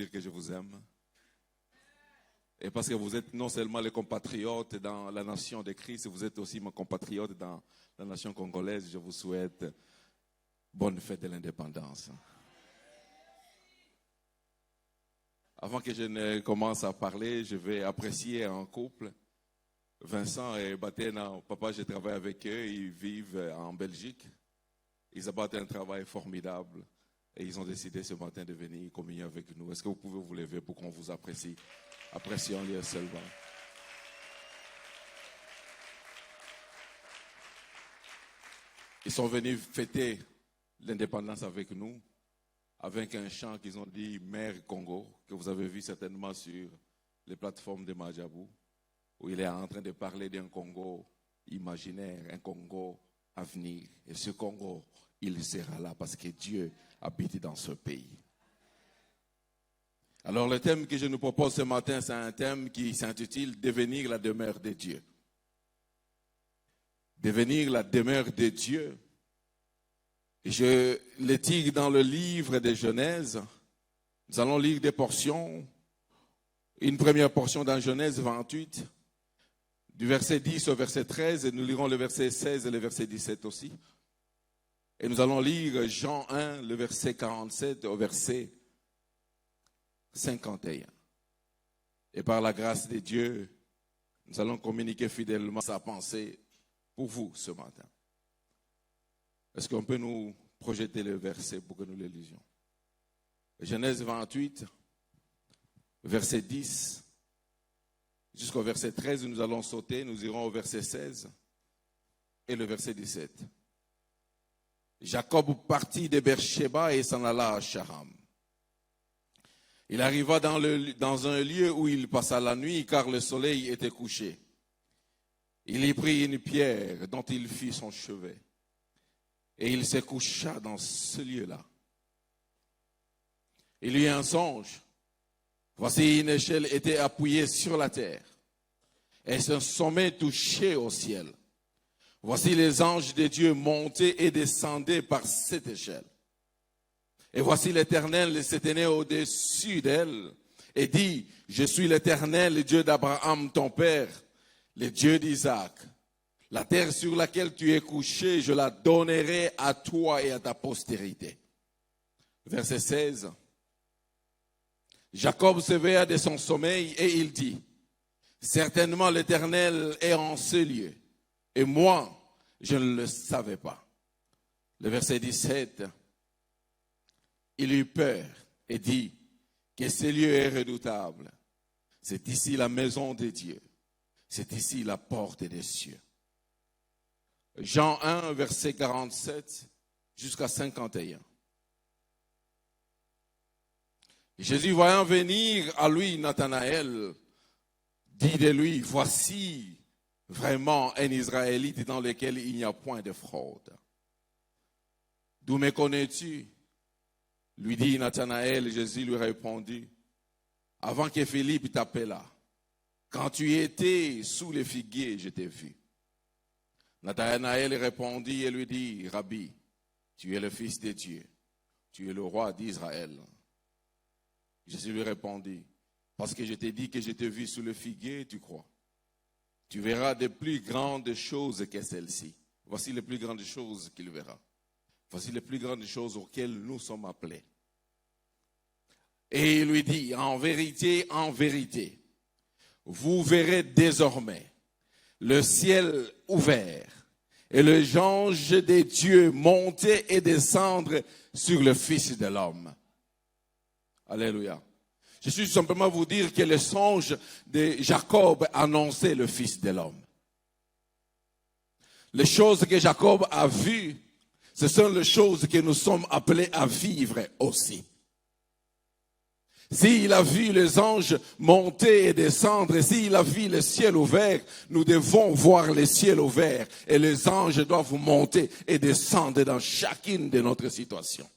dire que je vous aime. Et parce que vous êtes non seulement les compatriotes dans la nation de Christ, vous êtes aussi mes compatriotes dans la nation congolaise. Je vous souhaite bonne fête de l'indépendance. Avant que je ne commence à parler, je vais apprécier un couple. Vincent et Batena, papa, je travaille avec eux, ils vivent en Belgique. Ils abattent un travail formidable et ils ont décidé ce matin de venir communier avec nous. Est-ce que vous pouvez vous lever pour qu'on vous apprécie? Apprécions-les seulement. Ils sont venus fêter l'indépendance avec nous, avec un chant qu'ils ont dit « Mère Congo », que vous avez vu certainement sur les plateformes de Majabou, où il est en train de parler d'un Congo imaginaire, un Congo à venir. Et ce Congo, il sera là parce que Dieu habite dans ce pays. Alors le thème que je nous propose ce matin, c'est un thème qui s'intitule « Devenir la demeure de Dieu ». Devenir la demeure de Dieu. Et je le tire dans le livre de Genèse. Nous allons lire des portions. Une première portion dans Genèse 28, du verset 10 au verset 13, et nous lirons le verset 16 et le verset 17 aussi. Et nous allons lire Jean 1, le verset 47 au verset 51. Et par la grâce de Dieu, nous allons communiquer fidèlement sa pensée pour vous ce matin. Est-ce qu'on peut nous projeter le verset pour que nous le lisions? Genèse 28, verset 10, jusqu'au verset 13, nous allons sauter, nous irons au verset 16 et le verset 17. Jacob partit de Beersheba et s'en alla à Charam. Il arriva dans un lieu où il passa la nuit car le soleil était couché. Il y prit une pierre dont il fit son chevet et il se coucha dans ce lieu-là. Il eut un songe. Voici une échelle était appuyée sur la terre et son sommet touchait au ciel. Voici les anges de Dieu montaient et descendaient par cette échelle. Et voici l'Éternel se tenait au-dessus d'elle et dit, je suis l'Éternel, le Dieu d'Abraham, ton père, le Dieu d'Isaac. La terre sur laquelle tu es couché, je la donnerai à toi et à ta postérité. Verset 16. Jacob se réveilla de son sommeil et il dit, certainement l'Éternel est en ce lieu, et moi, je ne le savais pas. Le verset 17, il eut peur et dit que ce lieu est redoutable. C'est ici la maison de Dieu, c'est ici la porte des cieux. Jean 1, verset 47 jusqu'à 51. Jésus, voyant venir à lui Nathanaël, dit de lui, voici vraiment un Israélite dans lequel il n'y a point de fraude. D'où me connais-tu? Lui dit Nathanaël. Jésus lui répondit, avant que Philippe t'appelât, quand tu étais sous les figuiers, je t'ai vu. Nathanaël répondit et lui dit, Rabbi, tu es le Fils de Dieu, tu es le roi d'Israël. Jésus lui répondit, parce que je t'ai dit que je t'ai vu sous le figuier, tu crois. Tu verras de plus grandes choses que celles-ci. Voici les plus grandes choses qu'il verra. Voici les plus grandes choses auxquelles nous sommes appelés. Et il lui dit, en vérité, vous verrez désormais le ciel ouvert et le ange de Dieu monter et descendre sur le Fils de l'homme. Alléluia. Je suis simplement vous dire que le songe de Jacob annonçait le Fils de l'homme. Les choses que Jacob a vues, ce sont les choses que nous sommes appelés à vivre aussi. S'il a vu les anges monter et descendre, s'il a vu le ciel ouvert, nous devons voir le ciel ouvert et les anges doivent monter et descendre dans chacune de notre situations.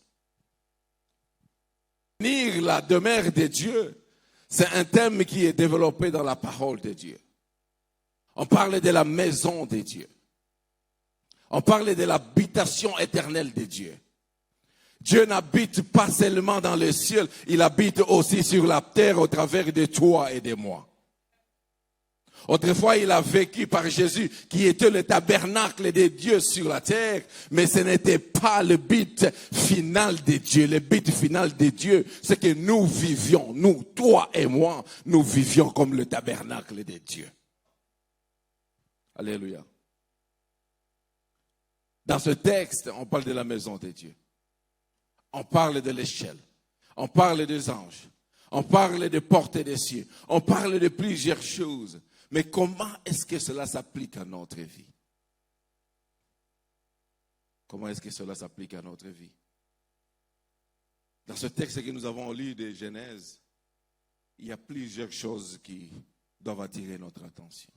Devenir la demeure de Dieu, c'est un thème qui est développé dans la parole de Dieu. On parle de la maison de Dieu. On parle de l'habitation éternelle de Dieu. Dieu n'habite pas seulement dans le ciel, il habite aussi sur la terre au travers de toi et de moi. Autrefois, il a vécu par Jésus, qui était le tabernacle de Dieu sur la terre, mais ce n'était pas le but final de Dieu. Le but final de Dieu, c'est que nous vivions, nous, toi et moi, nous vivions comme le tabernacle de Dieu. Alléluia. Dans ce texte, on parle de la maison de Dieu. On parle de l'échelle. On parle des anges. On parle des portes des cieux. On parle de plusieurs choses. Mais comment est-ce que cela s'applique à notre vie? Comment est-ce que cela s'applique à notre vie? Dans ce texte que nous avons lu de Genèse, il y a plusieurs choses qui doivent attirer notre attention.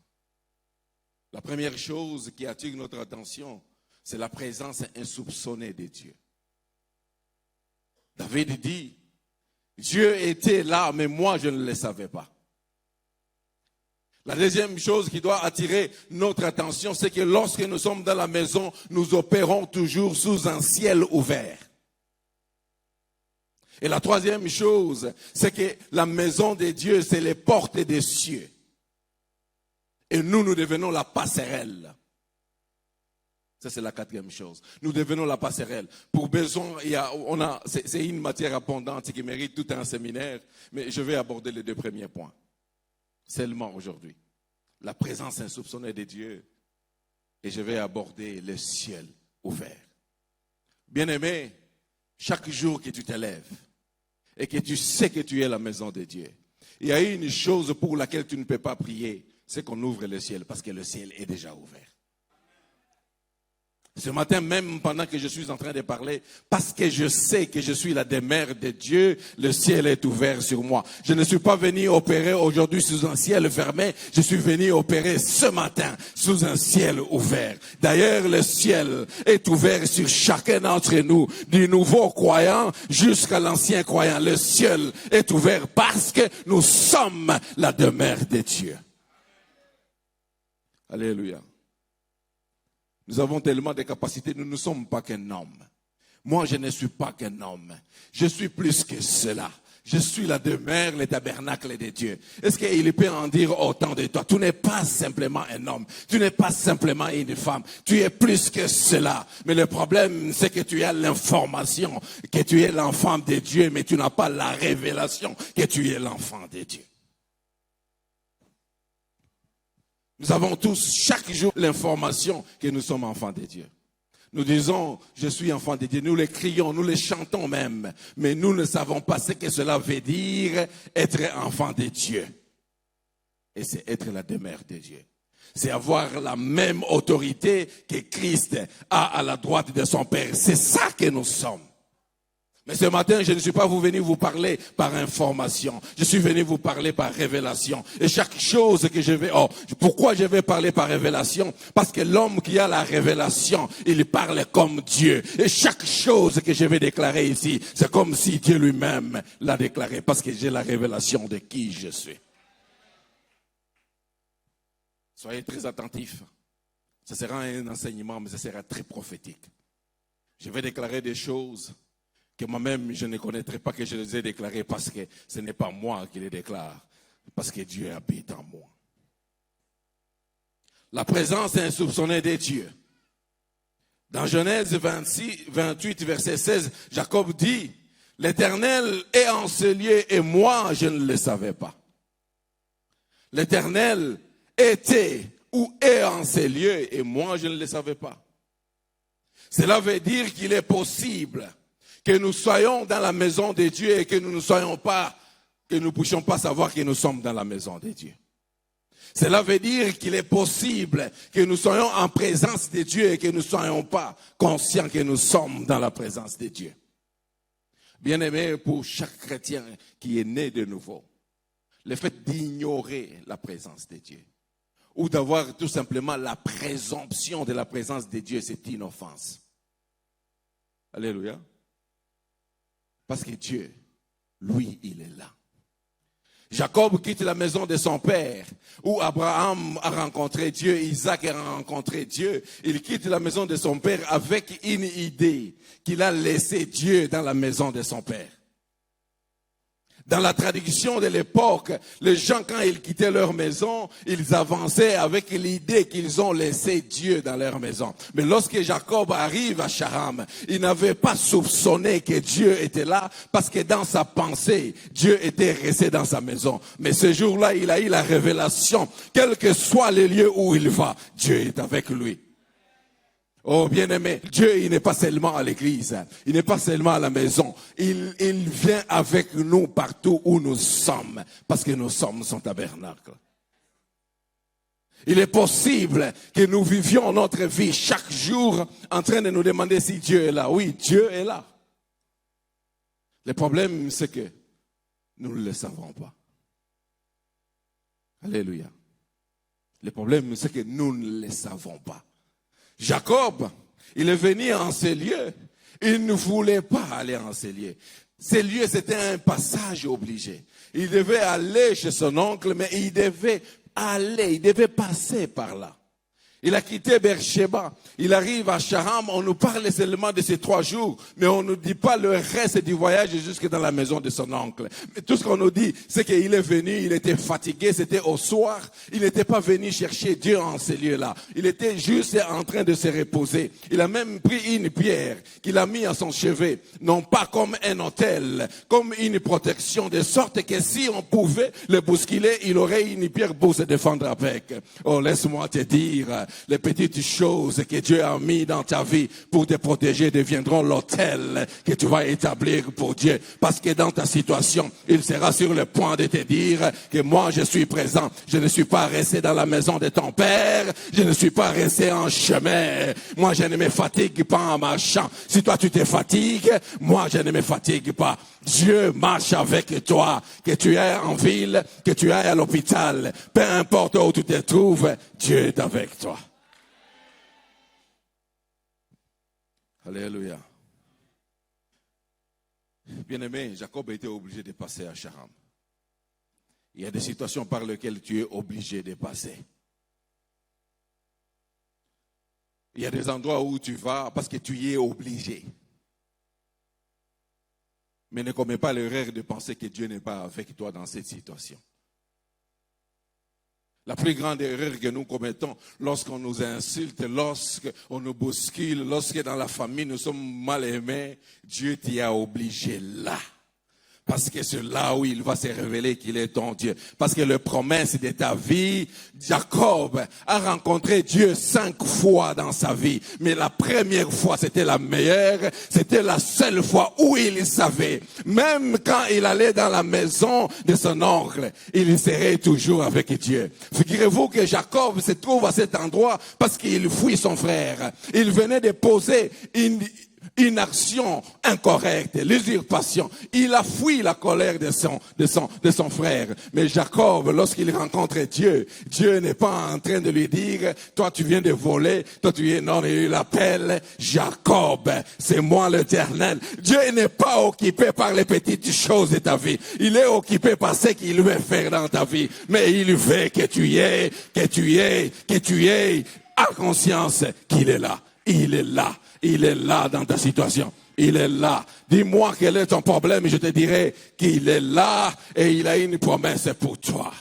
La première chose qui attire notre attention, c'est la présence insoupçonnée de Dieu. David dit, Dieu était là, mais moi je ne le savais pas. La deuxième chose qui doit attirer notre attention, c'est que lorsque nous sommes dans la maison, nous opérons toujours sous un ciel ouvert. Et la troisième chose, c'est que la maison de Dieu, c'est les portes des cieux. Et nous devenons la passerelle. Ça, c'est la quatrième chose. Nous devenons la passerelle. Pour besoin, c'est une matière abondante qui mérite tout un séminaire, mais je vais aborder les deux premiers points. Seulement aujourd'hui. La présence insoupçonnée de Dieu. Et je vais aborder le ciel ouvert. Bien-aimé, chaque jour que tu te lèves et que tu sais que tu es la maison de Dieu, il y a une chose pour laquelle tu ne peux pas prier, c'est qu'on ouvre le ciel parce que le ciel est déjà ouvert. Ce matin même, pendant que je suis en train de parler, parce que je sais que je suis la demeure de Dieu, le ciel est ouvert sur moi. Je ne suis pas venu opérer aujourd'hui sous un ciel fermé, je suis venu opérer ce matin sous un ciel ouvert. D'ailleurs, le ciel est ouvert sur chacun d'entre nous, du nouveau croyant jusqu'à l'ancien croyant. Le ciel est ouvert parce que nous sommes la demeure de Dieu. Alléluia. Nous avons tellement de capacités, nous ne sommes pas qu'un homme. Moi, je ne suis pas qu'un homme. Je suis plus que cela. Je suis la demeure, le tabernacle de Dieu. Est-ce qu'il peut en dire autant de toi? Tu n'es pas simplement un homme. Tu n'es pas simplement une femme. Tu es plus que cela. Mais le problème, c'est que tu as l'information que tu es l'enfant de Dieu, mais tu n'as pas la révélation que tu es l'enfant de Dieu. Nous avons tous chaque jour l'information que nous sommes enfants de Dieu. Nous disons, je suis enfant de Dieu. Nous les crions, nous les chantons même. Mais nous ne savons pas ce que cela veut dire être enfant de Dieu. Et c'est être la demeure de Dieu. C'est avoir la même autorité que Christ a à la droite de son Père. C'est ça que nous sommes. Mais ce matin, je ne suis pas venu vous parler par information. Je suis venu vous parler par révélation. Et chaque chose que je vais... pourquoi je vais parler par révélation? Parce que l'homme qui a la révélation, il parle comme Dieu. Et chaque chose que je vais déclarer ici, c'est comme si Dieu lui-même l'a déclaré. Parce que j'ai la révélation de qui je suis. Soyez très attentifs. Ce sera un enseignement, mais ce sera très prophétique. Je vais déclarer des choses que moi-même, je ne connaîtrais pas que je les ai déclarées parce que ce n'est pas moi qui les déclare, parce que Dieu habite en moi. La présence insoupçonnée de Dieu. Dans Genèse 28, verset 16, Jacob dit, « L'Éternel est en ce lieu et moi, je ne le savais pas. » L'Éternel était ou est en ces lieux et moi, je ne le savais pas. Cela veut dire qu'il est possible que nous soyons dans la maison de Dieu et que nous ne puissions pas savoir que nous sommes dans la maison de Dieu. Cela veut dire qu'il est possible que nous soyons en présence de Dieu et que nous ne soyons pas conscients que nous sommes dans la présence de Dieu. Bien-aimé, pour chaque chrétien qui est né de nouveau, le fait d'ignorer la présence de Dieu ou d'avoir tout simplement la présomption de la présence de Dieu, c'est une offense. Alléluia. Parce que Dieu, lui, il est là. Jacob quitte la maison de son père, où Abraham a rencontré Dieu, Isaac a rencontré Dieu. Il quitte la maison de son père avec une idée qu'il a laissé Dieu dans la maison de son père. Dans la traduction de l'époque, les gens, quand ils quittaient leur maison, ils avançaient avec l'idée qu'ils ont laissé Dieu dans leur maison. Mais lorsque Jacob arrive à Charam, il n'avait pas soupçonné que Dieu était là, parce que dans sa pensée, Dieu était resté dans sa maison. Mais ce jour-là, il a eu la révélation, quel que soit le lieu où il va, Dieu est avec lui. Oh bien-aimé, Dieu, il n'est pas seulement à l'église, il n'est pas seulement à la maison, il vient avec nous partout où nous sommes, parce que nous sommes son tabernacle. Il est possible que nous vivions notre vie chaque jour en train de nous demander si Dieu est là. Oui, Dieu est là. Le problème, c'est que nous ne le savons pas. Alléluia. Le problème, c'est que nous ne le savons pas. Jacob, il est venu en ces lieux. Il ne voulait pas aller en ces lieux. Ces lieux, c'était un passage obligé. Il devait aller chez son oncle, mais il devait passer par là. Il a quitté Beersheba, il arrive à Charam, on nous parle seulement de ces 3 jours, mais on ne nous dit pas le reste du voyage jusque dans la maison de son oncle. Mais tout ce qu'on nous dit, c'est qu'il est venu, il était fatigué, c'était au soir, il n'était pas venu chercher Dieu en ces lieux-là. Il était juste en train de se reposer. Il a même pris une pierre qu'il a mis à son chevet, non pas comme un autel, comme une protection, de sorte que si on pouvait le bousculer, il aurait une pierre pour se défendre avec. Oh, laisse-moi te dire, les petites choses que Dieu a mis dans ta vie pour te protéger deviendront l'autel que tu vas établir pour Dieu. Parce que dans ta situation, il sera sur le point de te dire que moi je suis présent. Je ne suis pas resté dans la maison de ton père. Je ne suis pas resté en chemin. Moi je ne me fatigue pas en marchant. Si toi tu te fatigues, moi je ne me fatigue pas. Dieu marche avec toi, que tu es en ville, que tu es à l'hôpital, peu importe où tu te trouves, Dieu est avec toi. Alléluia. Bien-aimé, Jacob a été obligé de passer à Charam. Il y a des situations par lesquelles tu es obligé de passer. Il y a des endroits où tu vas parce que tu y es obligé. Mais ne commets pas l'erreur de penser que Dieu n'est pas avec toi dans cette situation. La plus grande erreur que nous commettons lorsqu'on nous insulte, lorsqu'on nous bouscule, lorsque dans la famille nous sommes mal aimés, Dieu t'y a obligé là. Parce que c'est là où il va se révéler qu'il est ton Dieu. Parce que la promesse de ta vie, Jacob a rencontré Dieu 5 fois dans sa vie. Mais la première fois, c'était la meilleure. C'était la seule fois où il savait. Même quand il allait dans la maison de son oncle, il serait toujours avec Dieu. Figurez-vous que Jacob se trouve à cet endroit parce qu'il fuit son frère. Il venait de poser une action incorrecte, l'usurpation. Il a fui la colère de son frère. Mais Jacob, lorsqu'il rencontre Dieu, Dieu n'est pas en train de lui dire, toi tu viens de voler, toi tu es non, il l'appelle Jacob, c'est moi l'Éternel. Dieu n'est pas occupé par les petites choses de ta vie. Il est occupé par ce qu'il veut faire dans ta vie. Mais il veut que tu aies à conscience qu'il est là. Il est là. Il est là dans ta situation. Il est là. Dis-moi quel est ton problème et je te dirai qu'il est là et il a une promesse pour toi.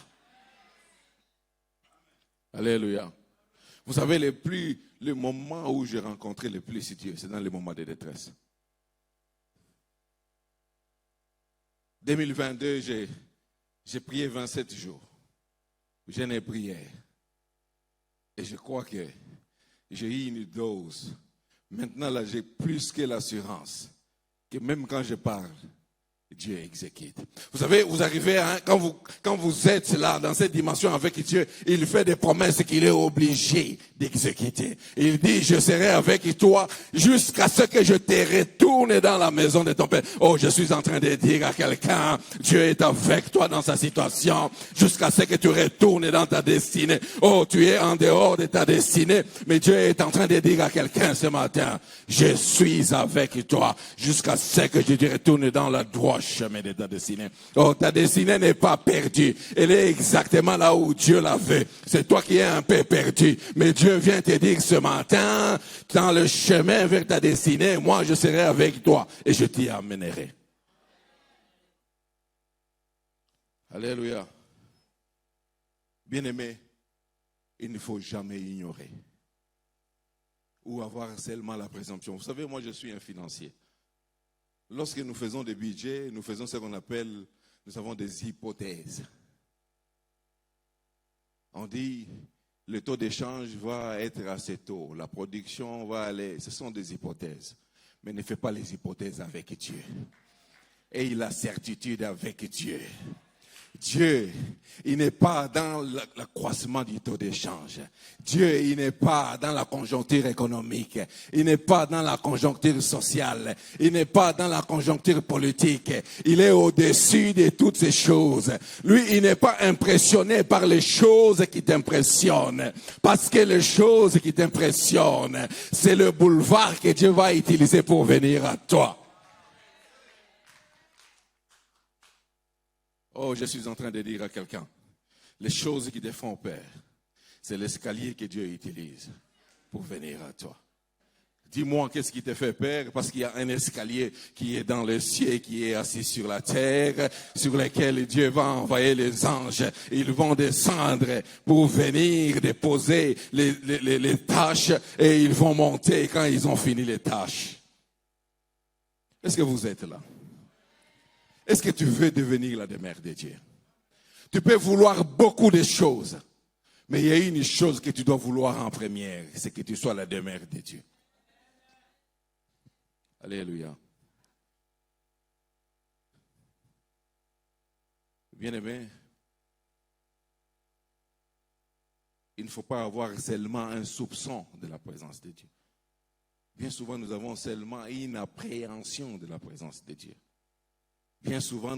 Alléluia. Vous savez, le moment où j'ai rencontré le plus Dieu, c'est dans les moments de détresse. 2022, j'ai prié 27 jours. Je n'ai prié. Et je crois que j'ai eu une dose. Maintenant, là, j'ai plus que l'assurance que même quand je parle, Dieu exécute. Vous savez, vous arrivez, quand vous êtes là, dans cette dimension avec Dieu, il fait des promesses qu'il est obligé d'exécuter. Il dit, je serai avec toi jusqu'à ce que je te retourne dans la maison de ton père. Oh, je suis en train de dire à quelqu'un, Dieu est avec toi dans sa situation, jusqu'à ce que tu retournes dans ta destinée. Oh, tu es en dehors de ta destinée, mais Dieu est en train de dire à quelqu'un ce matin, je suis avec toi, jusqu'à ce que je te retourne dans la droite droit chemin de ta destinée. Oh, ta destinée n'est pas perdue. Elle est exactement là où Dieu la veut. C'est toi qui es un peu perdu. Mais Dieu vient te dire ce matin, dans le chemin vers ta destinée, moi je serai avec toi et je t'y amènerai. Alléluia. Bien-aimé, il ne faut jamais ignorer ou avoir seulement la présomption. Vous savez, moi je suis un financier. Lorsque nous faisons des budgets, nous faisons ce qu'on appelle, nous avons des hypothèses. On dit, le taux d'échange va être à ce taux, la production va aller, ce sont des hypothèses. Mais ne fais pas les hypothèses avec Dieu. Aie la certitude avec Dieu. Dieu, il n'est pas dans l'accroissement du taux d'échange. Dieu, il n'est pas dans la conjoncture économique. Il n'est pas dans la conjoncture sociale. Il n'est pas dans la conjoncture politique. Il est au-dessus de toutes ces choses. Lui, il n'est pas impressionné par les choses qui t'impressionnent. Parce que les choses qui t'impressionnent, c'est le boulevard que Dieu va utiliser pour venir à toi. Oh, je suis en train de dire à quelqu'un, les choses qui te font peur, c'est l'escalier que Dieu utilise pour venir à toi. Dis-moi qu'est-ce qui te fait peur, parce qu'il y a un escalier qui est dans le ciel, qui est assis sur la terre, sur lequel Dieu va envoyer les anges. Ils vont descendre pour venir déposer les tâches et ils vont monter quand ils ont fini les tâches. Est-ce que vous êtes là? Est-ce que tu veux devenir la demeure de Dieu? Tu peux vouloir beaucoup de choses, mais il y a une chose que tu dois vouloir en première, c'est que tu sois la demeure de Dieu. Alléluia. Bien-aimé, il ne faut pas avoir seulement un soupçon de la présence de Dieu. Bien souvent, nous avons seulement une appréhension de la présence de Dieu. Bien souvent,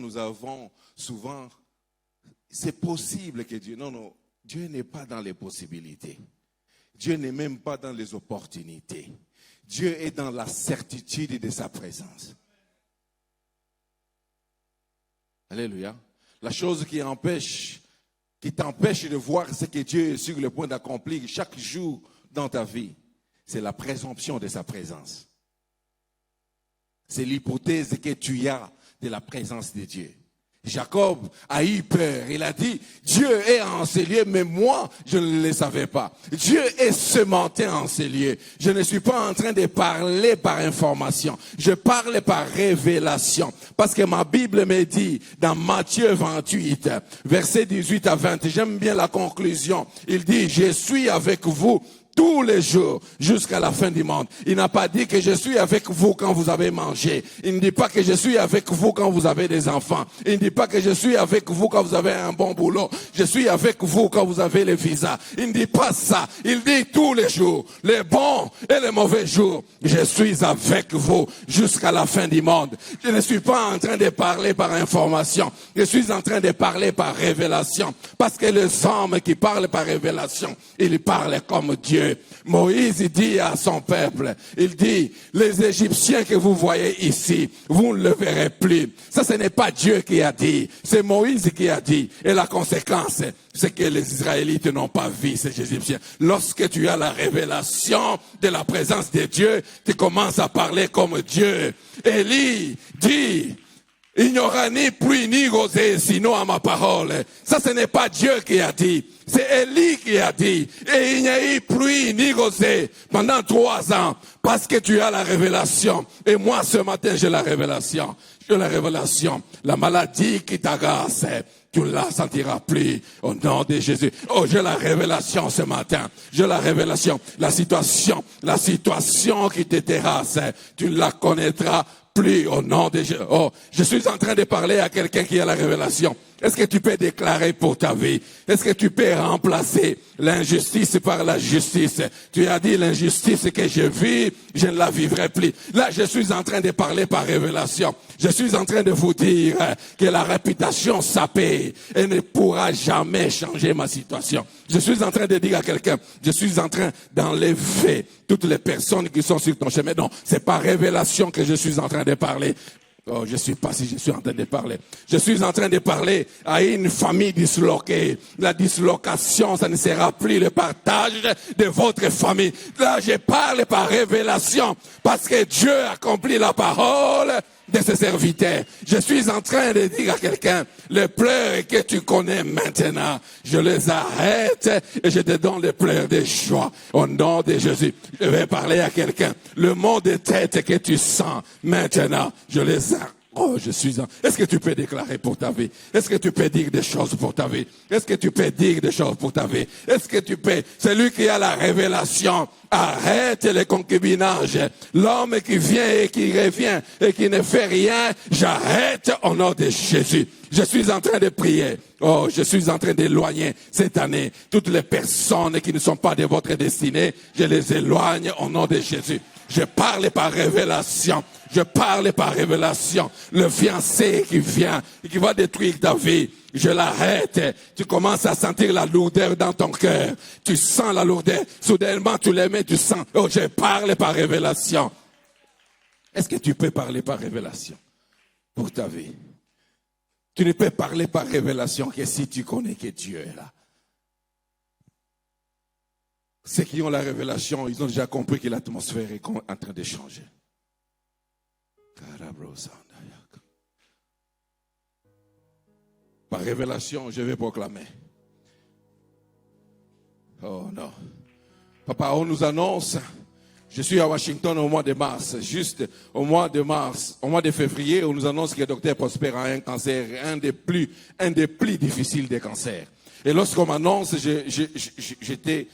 c'est possible que Dieu... Non, Dieu n'est pas dans les possibilités. Dieu n'est même pas dans les opportunités. Dieu est dans la certitude de sa présence. Alléluia. La chose qui t'empêche de voir ce que Dieu est sur le point d'accomplir chaque jour dans ta vie, c'est la présomption de sa présence. C'est l'hypothèse que tu as de la présence de Dieu. Jacob a eu peur. Il a dit, Dieu est en ces lieux, mais moi, je ne le savais pas. Dieu est ce matin en ces lieux. Je ne suis pas en train de parler par information. Je parle par révélation. Parce que ma Bible me dit, dans Matthieu 28, versets 18 à 20, j'aime bien la conclusion. Il dit, je suis avec vous tous les jours jusqu'à la fin du monde. Il n'a pas dit que je suis avec vous quand vous avez mangé. Il ne dit pas que je suis avec vous quand vous avez des enfants. Il ne dit pas que je suis avec vous quand vous avez un bon boulot. Je suis avec vous quand vous avez le visa. Il ne dit pas ça. Il dit tous les jours, les bons et les mauvais jours. Je suis avec vous jusqu'à la fin du monde. Je ne suis pas en train de parler par information. Je suis en train de parler par révélation. Parce que les hommes qui parlent par révélation, ils parlent comme Dieu. Moïse dit à son peuple, il dit, les Égyptiens que vous voyez ici, vous ne le verrez plus. Ça, ce n'est pas Dieu qui a dit, c'est Moïse qui a dit. Et la conséquence, c'est que les Israélites n'ont pas vu ces Égyptiens. Lorsque tu as la révélation de la présence de Dieu, tu commences à parler comme Dieu. Élie dit, il n'y aura ni pluie ni rosée sinon à ma parole. Ça, ce n'est pas Dieu qui a dit. C'est Élie qui a dit. Et il n'y a eu pluie ni rosée pendant 3 ans. Parce que tu as la révélation. Et moi, ce matin, j'ai la révélation. J'ai la révélation. La maladie qui t'agace, tu ne la sentiras plus au nom de Jésus. Oh, j'ai la révélation ce matin. J'ai la révélation. La situation qui te terrasse, tu ne la connaîtras plus au nom de Jésus. Oh, je suis en train de parler à quelqu'un qui a la révélation. Est-ce que tu peux déclarer pour ta vie? Est-ce que tu peux remplacer l'injustice par la justice? Tu as dit l'injustice que je vis, je ne la vivrai plus. Là, je suis en train de parler par révélation. Je suis en train de vous dire que la réputation, ça paye et ne pourra jamais changer ma situation. Je suis en train de dire à quelqu'un, je suis en train d'enlever toutes les personnes qui sont sur ton chemin. Non, c'est par révélation que je suis en train de parler. Oh, je suis pas si je suis en train de parler. Je suis en train de parler à une famille disloquée. La dislocation, ça ne sera plus le partage de votre famille. Là, je parle par révélation parce que Dieu accomplit la parole de ses serviteurs. Je suis en train de dire à quelqu'un, les pleurs que tu connais maintenant, je les arrête et je te donne les pleurs de joie. Au nom de Jésus, je vais parler à quelqu'un. Le mot de tête que tu sens maintenant, je les arrête. Oh, je suis en... Est-ce que tu peux déclarer pour ta vie? Est-ce que tu peux dire des choses pour ta vie? Est-ce que tu peux dire des choses pour ta vie? Est-ce que tu peux... Celui qui a la révélation, arrête les concubinages. L'homme qui vient et qui revient et qui ne fait rien, j'arrête au nom de Jésus. Je suis en train de prier. Oh, je suis en train d'éloigner cette année toutes les personnes qui ne sont pas de votre destinée. Je les éloigne au nom de Jésus. Je parle par révélation. Je parle par révélation. Le fiancé qui vient et qui va détruire ta vie, je l'arrête. Tu commences à sentir la lourdeur dans ton cœur. Tu sens la lourdeur. Soudainement, tu l'aimes, tu sens. Oh, je parle par révélation. Est-ce que tu peux parler par révélation pour ta vie? Tu ne peux parler par révélation que si tu connais que Dieu est là. Ceux qui ont la révélation, ils ont déjà compris que l'atmosphère est en train de changer. Par révélation, je vais proclamer. Oh non. Papa, on nous annonce, je suis à Washington au mois de mars, juste au mois de mars, au mois de février, on nous annonce que le docteur Prosper a un cancer, un des plus difficiles des cancers. Et lorsqu'on m'annonce, j'étais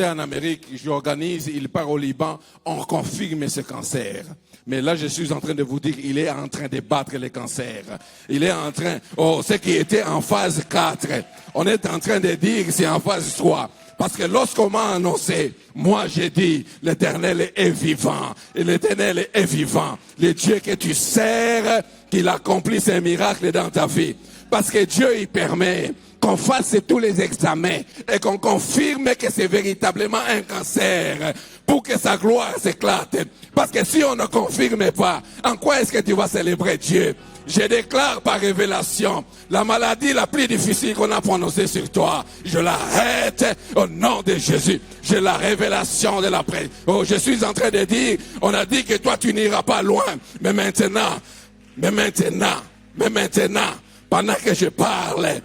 en Amérique, j'organise, il part au Liban, on confirme ce cancer. Mais là, je suis en train de vous dire, il est en train de battre les cancers. Il est en train, ce qui était en phase 4, on est en train de dire que c'est en phase 3. Parce que lorsqu'on m'a annoncé, moi j'ai dit, l'Éternel est vivant. Et l'Éternel est vivant. Le Dieu que tu sers, qu'il accomplit ses miracles dans ta vie. Parce que Dieu, il permet qu'on fasse tous les examens et qu'on confirme que c'est véritablement un cancer pour que sa gloire s'éclate. Parce que si on ne confirme pas, en quoi est-ce que tu vas célébrer Dieu? Je déclare par révélation, la maladie la plus difficile qu'on a prononcée sur toi, je l'arrête au nom de Jésus. J'ai la révélation de la paix. Oh, je suis en train de dire, on a dit que toi tu n'iras pas loin, mais maintenant, pendant que je parle,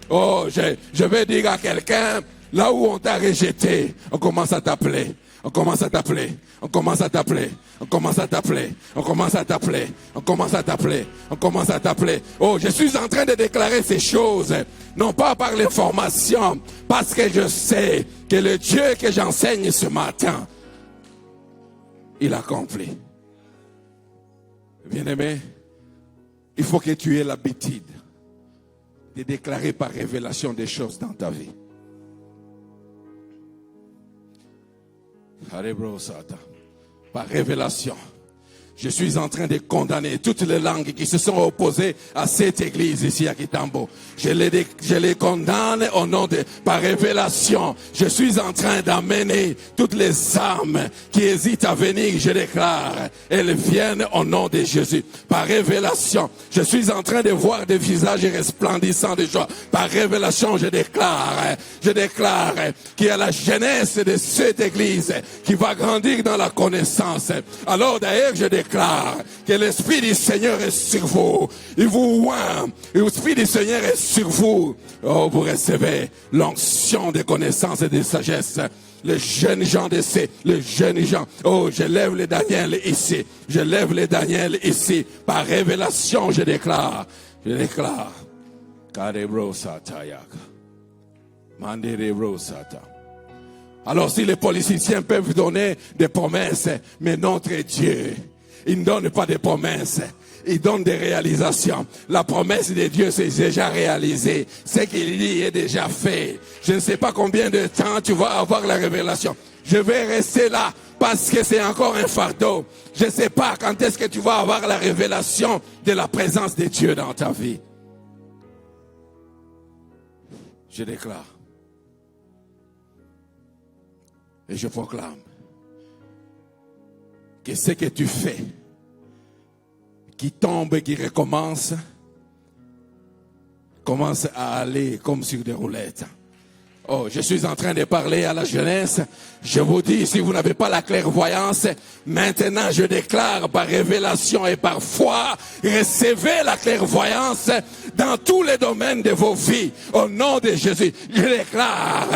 oh, je vais dire à quelqu'un, là où on t'a rejeté, on commence à t'appeler. On commence à t'appeler. Oh, je suis en train de déclarer ces choses, non pas par l'information, parce que je sais que le Dieu que j'enseigne ce matin, il accomplit. Bien-aimé, il faut que tu aies l'habitude de déclarer par révélation des choses dans ta vie. Par révélation. Je suis en train de condamner toutes les langues qui se sont opposées à cette église ici à Kitambo. Je les condamne au nom de, par révélation. Je suis en train d'amener toutes les âmes qui hésitent à venir, je déclare, elles viennent au nom de Jésus. Par révélation, je suis en train de voir des visages resplendissants de joie. Par révélation, je déclare qu'il y a la jeunesse de cette église qui va grandir dans la connaissance. Alors d'ailleurs, je déclare que l'Esprit du Seigneur est sur vous. Il vous oint. L'Esprit du Seigneur est sur vous. Oh, vous recevez l'onction de connaissance et de sagesse. Les jeunes gens les jeunes gens. Oh, je lève les Daniel ici. Par révélation, je déclare. Alors si les politiciens peuvent donner des promesses, mais notre Dieu, il ne donne pas des promesses, il donne des réalisations. La promesse de Dieu, c'est déjà réalisé. Ce qu'il dit est déjà fait. Je ne sais pas combien de temps tu vas avoir la révélation. Je vais rester là parce que c'est encore un fardeau. Je ne sais pas quand est-ce que tu vas avoir la révélation de la présence de Dieu dans ta vie. Je déclare. Et je proclame que ce que tu fais qui tombe et qui recommence, commence à aller comme sur des roulettes. Oh, je suis en train de parler à la jeunesse. Je vous dis, si vous n'avez pas la clairvoyance, maintenant je déclare par révélation et par foi, recevez la clairvoyance dans tous les domaines de vos vies. Au nom de Jésus, je déclare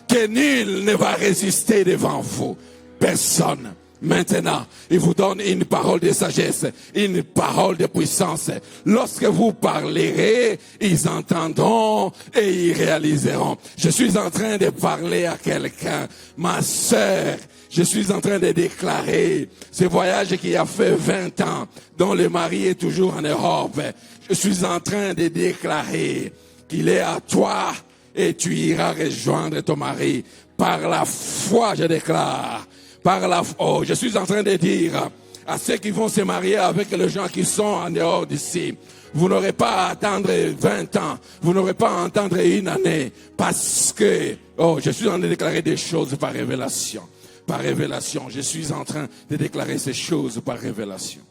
que nul ne va résister devant vous. Personne. Maintenant, il vous donne une parole de sagesse, une parole de puissance. Lorsque vous parlerez, ils entendront et ils réaliseront. Je suis en train de parler à quelqu'un, ma sœur. Je suis en train de déclarer ce voyage qui a fait 20 ans, dont le mari est toujours en Europe. Je suis en train de déclarer qu'il est à toi et tu iras rejoindre ton mari. Par la foi, je déclare. Je suis en train de dire à ceux qui vont se marier avec les gens qui sont en dehors d'ici, vous n'aurez pas à attendre 20 ans, vous n'aurez pas à attendre une année, parce que, je suis en train de déclarer des choses par révélation. Par révélation, je suis en train de déclarer ces choses par révélation.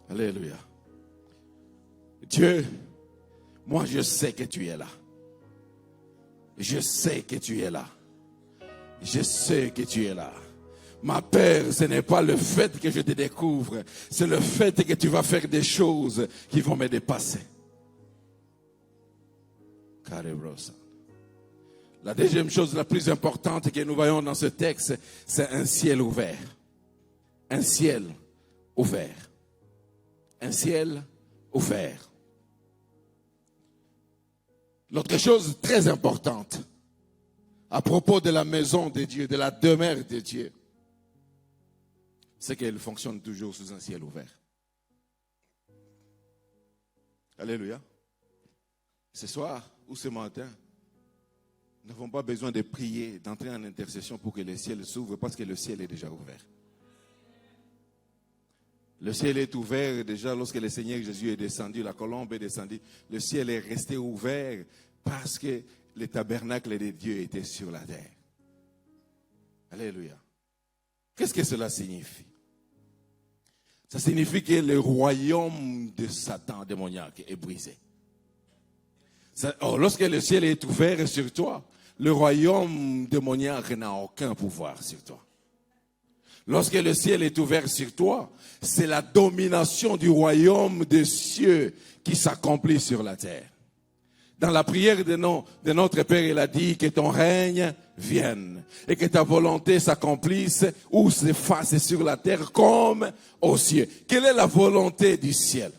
Alléluia. Dieu, moi je sais que tu es là. Je sais que tu es là. Je sais que tu es là. Ma peur, ce n'est pas le fait que je te découvre, c'est le fait que tu vas faire des choses qui vont me dépasser. La deuxième chose la plus importante que nous voyons dans ce texte, c'est un ciel ouvert. Un ciel ouvert. Un ciel ouvert. L'autre chose très importante, à propos de la maison de Dieu, de la demeure de Dieu, c'est qu'elle fonctionne toujours sous un ciel ouvert. Alléluia. Ce soir ou ce matin, nous n'avons pas besoin de prier, d'entrer en intercession pour que le ciel s'ouvre, parce que le ciel est déjà ouvert. Le ciel est ouvert déjà lorsque le Seigneur Jésus est descendu, la colombe est descendue. Le ciel est resté ouvert parce que le tabernacle de Dieu était sur la terre. Alléluia. Qu'est-ce que cela signifie? Ça signifie que le royaume de Satan démoniaque est brisé. Lorsque le ciel est ouvert sur toi, le royaume démoniaque n'a aucun pouvoir sur toi. Lorsque le ciel est ouvert sur toi, c'est la domination du royaume des cieux qui s'accomplit sur la terre. Dans la prière de notre Père, il a dit que ton règne vienne et que ta volonté s'accomplisse ou se fasse sur la terre comme aux cieux. Quelle est la volonté du ciel?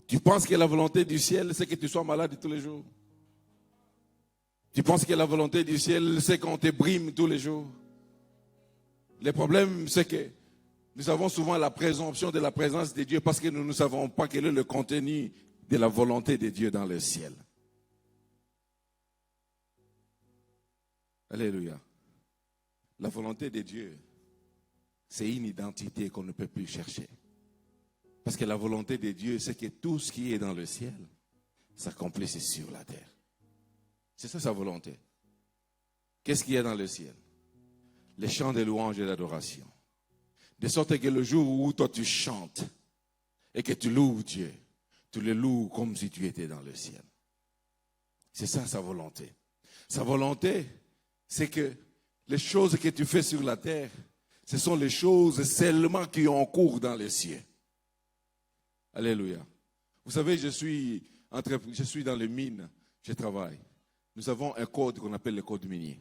Tu penses que la volonté du ciel, c'est que tu sois malade tous les jours? Tu penses que la volonté du ciel, c'est qu'on te brime tous les jours? Le problème, c'est que nous avons souvent la présomption de la présence de Dieu parce que nous ne savons pas quel est le contenu de la volonté de Dieu dans le ciel. Alléluia. La volonté de Dieu, c'est une identité qu'on ne peut plus chercher. Parce que la volonté de Dieu, c'est que tout ce qui est dans le ciel s'accomplisse sur la terre. C'est ça sa volonté. Qu'est-ce qu'il y a dans le ciel? Les chants de louange et d'adoration. De sorte que le jour où toi tu chantes et que tu loues Dieu, tu le loues comme si tu étais dans le ciel. C'est ça sa volonté. Sa volonté, c'est que les choses que tu fais sur la terre, ce sont les choses seulement qui ont cours dans les cieux. Alléluia. Vous savez, je suis dans les mines, je travaille. Nous avons un code qu'on appelle le code minier.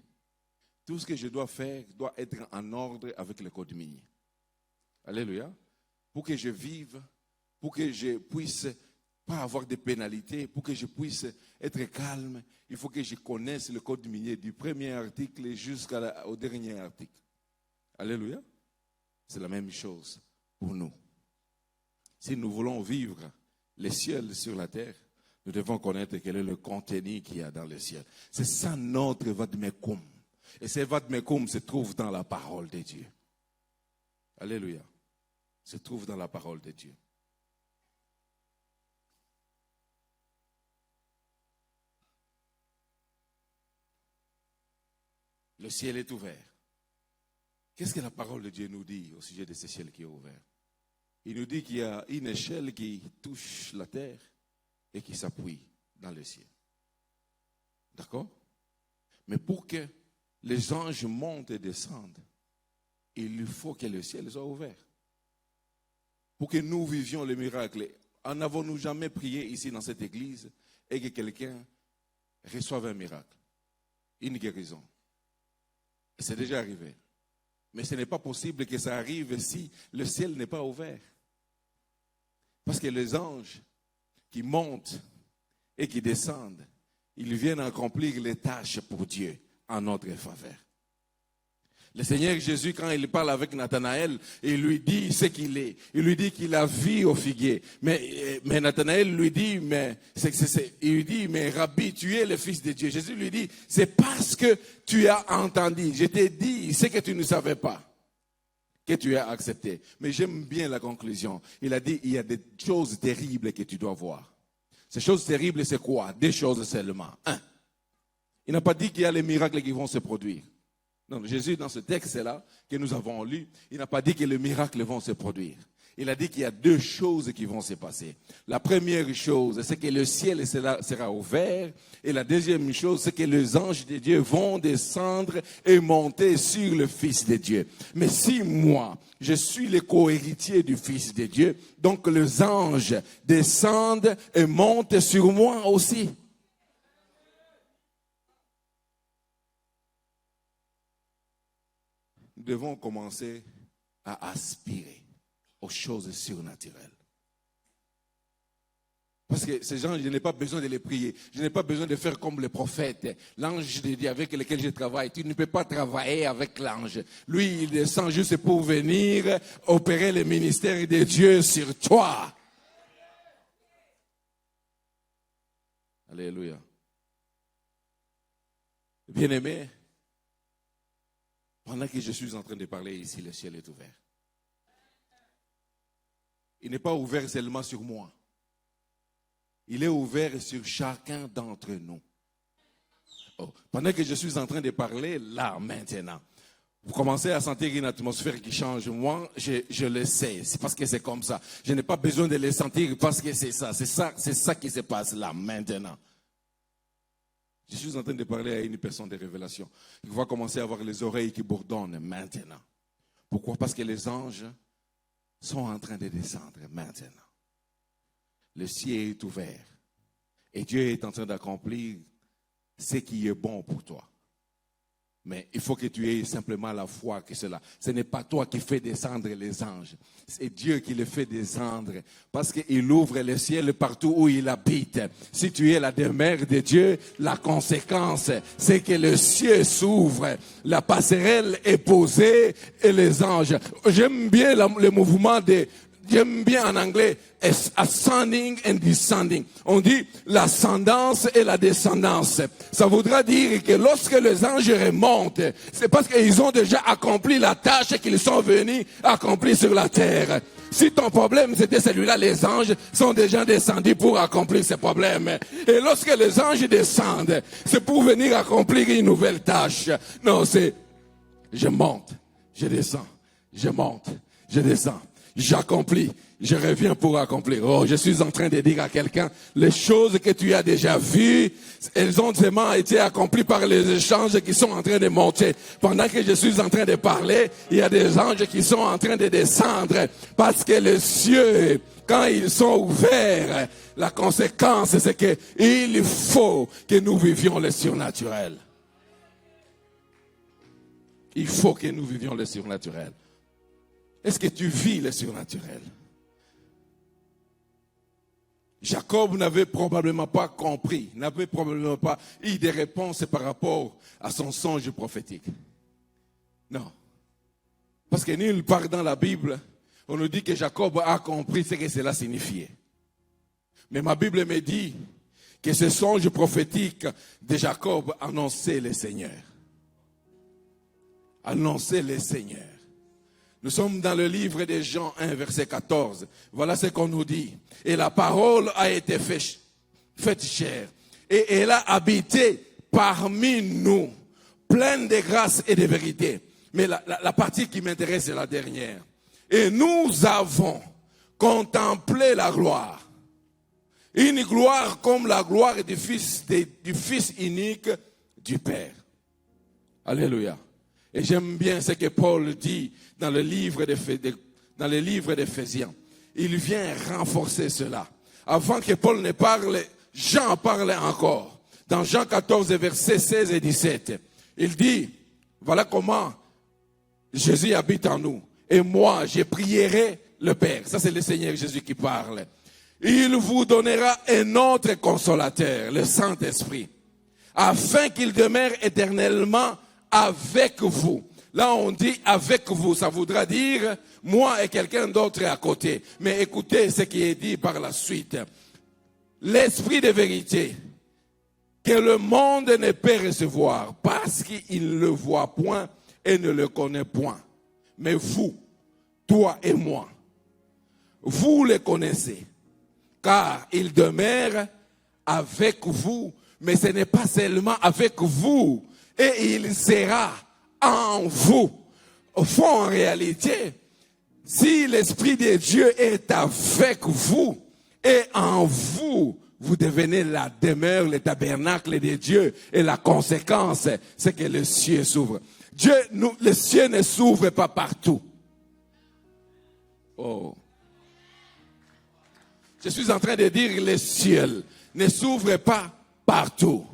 Tout ce que je dois faire doit être en ordre avec le code minier. Alléluia. Pour que je vive, pour que je puisse pas avoir de pénalités, pour que je puisse être calme, il faut que je connaisse le code minier du premier article jusqu'au dernier article. Alléluia. C'est la même chose pour nous. Si nous voulons vivre les cieux sur la terre, nous devons connaître quel est le contenu qu'il y a dans le ciel. C'est ça notre vadmekum. Et ce vadmekum se trouve dans la parole de Dieu. Alléluia. Se trouve dans la parole de Dieu. Le ciel est ouvert. Qu'est-ce que la parole de Dieu nous dit au sujet de ce ciel qui est ouvert? Il nous dit qu'il y a une échelle qui touche la terre et qui s'appuie dans le ciel. D'accord? Mais pour que les anges montent et descendent, il faut que le ciel soit ouvert. Pour que nous vivions le miracle. En avons-nous jamais prié ici dans cette église et que quelqu'un reçoive un miracle, une guérison? C'est déjà arrivé. Mais ce n'est pas possible que ça arrive si le ciel n'est pas ouvert. Parce que les anges qui montent et qui descendent, ils viennent accomplir les tâches pour Dieu en notre faveur. Le Seigneur Jésus, quand il parle avec Nathanaël, il lui dit ce qu'il est. Il lui dit qu'il a vu au figuier. Mais Nathanaël lui dit, mais Rabbi, tu es le Fils de Dieu. Jésus lui dit, c'est parce que tu as entendu. Je t'ai dit ce que tu ne savais pas, que tu as accepté. Mais j'aime bien la conclusion. Il a dit, il y a des choses terribles que tu dois voir. Ces choses terribles, c'est quoi? Des choses seulement. Un, il n'a pas dit qu'il y a les miracles qui vont se produire. Non, Jésus, dans ce texte-là que nous avons lu, il n'a pas dit que les miracles vont se produire. Il a dit qu'il y a deux choses qui vont se passer. La première chose, c'est que le ciel sera ouvert. Et la deuxième chose, c'est que les anges de Dieu vont descendre et monter sur le Fils de Dieu. Mais si moi, je suis le co-héritier du Fils de Dieu, donc les anges descendent et montent sur moi aussi. Nous devons commencer à aspirer aux choses surnaturelles. Parce que ces gens, je n'ai pas besoin de les prier. Je n'ai pas besoin de faire comme les prophètes. L'ange de Dieu avec lequel je travaille, tu ne peux pas travailler avec l'ange. Lui, il descend juste pour venir opérer le ministère de Dieu sur toi. Alléluia. Bien-aimé, pendant que je suis en train de parler ici, le ciel est ouvert. Il n'est pas ouvert seulement sur moi. Il est ouvert sur chacun d'entre nous. Oh, pendant que je suis en train de parler, là, maintenant, vous commencez à sentir une atmosphère qui change. Moi, je le sais. C'est parce que c'est comme ça. Je n'ai pas besoin de le sentir parce que c'est ça. C'est ça qui se passe là, maintenant. Je suis en train de parler à une personne de révélation. Il va commencer à avoir les oreilles qui bourdonnent maintenant. Pourquoi? Parce que les anges sont en train de descendre maintenant. Le ciel est ouvert. Et Dieu est en train d'accomplir ce qui est bon pour toi. Mais il faut que tu aies simplement la foi que cela. Ce n'est pas toi qui fais descendre les anges. C'est Dieu qui les fait descendre. Parce qu'il ouvre le ciel partout où il habite. Si tu es la demeure de Dieu, la conséquence, c'est que le ciel s'ouvre. La passerelle est posée et les anges. J'aime bien le mouvement j'aime bien en anglais, ascending and descending. On dit l'ascendance et la descendance. Ça voudra dire que lorsque les anges remontent, c'est parce qu'ils ont déjà accompli la tâche qu'ils sont venus accomplir sur la terre. Si ton problème c'était celui-là, les anges sont déjà descendus pour accomplir ce problème. Et lorsque les anges descendent, c'est pour venir accomplir une nouvelle tâche. Non, c'est je monte, je descends, je monte, je descends. J'accomplis, je reviens pour accomplir. Oh, je suis en train de dire à quelqu'un, les choses que tu as déjà vues, elles ont seulement été accomplies par les échanges qui sont en train de monter. Pendant que je suis en train de parler, il y a des anges qui sont en train de descendre. Parce que les cieux, quand ils sont ouverts, la conséquence, c'est que il faut que nous vivions le surnaturel. Il faut que nous vivions le surnaturel. Est-ce que tu vis le surnaturel? Jacob n'avait probablement pas compris, n'avait probablement pas eu des réponses par rapport à son songe prophétique. Non. Parce que nulle part dans la Bible, on nous dit que Jacob a compris ce que cela signifiait. Mais ma Bible me dit que ce songe prophétique de Jacob annonçait le Seigneur. Annonçait le Seigneur. Nous sommes dans le livre de Jean 1, verset 14. Voilà ce qu'on nous dit. Et la parole a été faite chair. Et elle a habité parmi nous, pleine de grâce et de vérité. Mais la partie qui m'intéresse, c'est la dernière. Et nous avons contemplé la gloire. Une gloire comme la gloire du Fils unique du Père. Alléluia. Et j'aime bien ce que Paul dit dans le livre d'Éphésiens. Il vient renforcer cela. Avant que Paul ne parle, Jean parlait encore. Dans Jean 14, versets 16 et 17, il dit, voilà comment Jésus habite en nous. Et moi, je prierai le Père. Ça, c'est le Seigneur Jésus qui parle. Il vous donnera un autre consolateur, le Saint-Esprit, afin qu'il demeure éternellement avec vous. Là, on dit avec vous, ça voudra dire moi et quelqu'un d'autre à côté. Mais écoutez ce qui est dit par la suite. L'Esprit de vérité que le monde ne peut recevoir parce qu'il ne le voit point et ne le connaît point. Mais vous, toi et moi, vous le connaissez, car il demeure avec vous, mais ce n'est pas seulement avec vous, et il sera en vous. Au fond, en réalité, si l'Esprit de Dieu est avec vous et en vous, vous devenez la demeure, le tabernacle de Dieu. Et la conséquence, c'est que le ciel s'ouvre. Le ciel ne s'ouvre pas partout. Oh. Je suis en train de dire le ciel ne s'ouvre pas partout.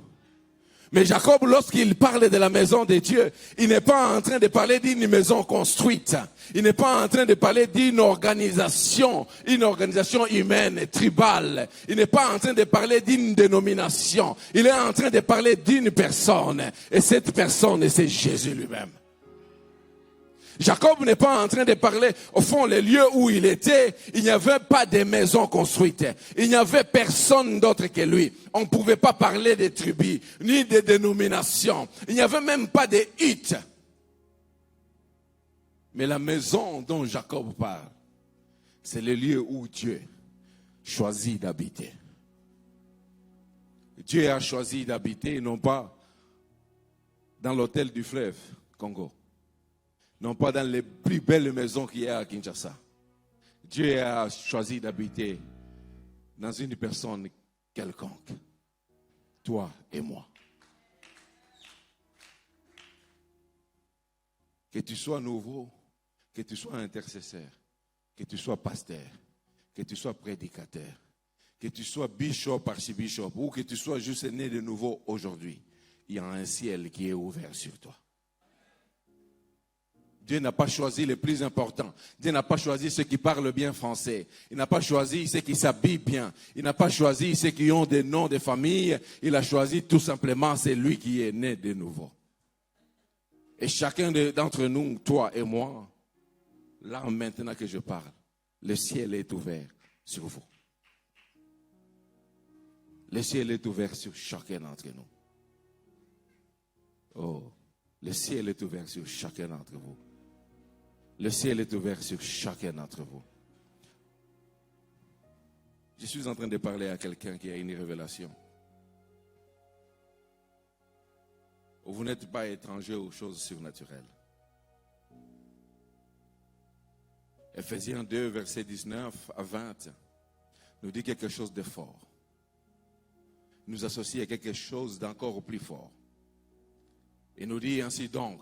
Mais Jacob, lorsqu'il parle de la maison de Dieu, il n'est pas en train de parler d'une maison construite. Il n'est pas en train de parler d'une organisation humaine, tribale. Il n'est pas en train de parler d'une dénomination. Il est en train de parler d'une personne. Et cette personne, c'est Jésus lui-même. Jacob n'est pas en train de parler, au fond, les lieux où il était, il n'y avait pas de maisons construites. Il n'y avait personne d'autre que lui. On ne pouvait pas parler de tribus, ni de dénominations. Il n'y avait même pas de huttes. Mais la maison dont Jacob parle, c'est le lieu où Dieu choisit d'habiter. Dieu a choisi d'habiter, non pas dans l'hôtel du fleuve Congo. Non pas dans les plus belles maisons qu'il y a à Kinshasa. Dieu a choisi d'habiter dans une personne quelconque. Toi et moi. Que tu sois nouveau, que tu sois intercesseur, que tu sois pasteur, que tu sois prédicateur, que tu sois bishop, archibishop, ou que tu sois juste né de nouveau aujourd'hui, il y a un ciel qui est ouvert sur toi. Dieu n'a pas choisi les plus importants. Dieu n'a pas choisi ceux qui parlent bien français. Il n'a pas choisi ceux qui s'habillent bien. Il n'a pas choisi ceux qui ont des noms de famille. Il a choisi tout simplement celui qui est né de nouveau. Et chacun d'entre nous, toi et moi, là maintenant que je parle, le ciel est ouvert sur vous. Le ciel est ouvert sur chacun d'entre nous. Oh, le ciel est ouvert sur chacun d'entre vous. Le ciel est ouvert sur chacun d'entre vous. Je suis en train de parler à quelqu'un qui a une révélation. Vous n'êtes pas étranger aux choses surnaturelles. Éphésiens 2, versets 19 à 20, nous dit quelque chose de fort. Nous associe à quelque chose d'encore plus fort. Et nous dit ainsi donc,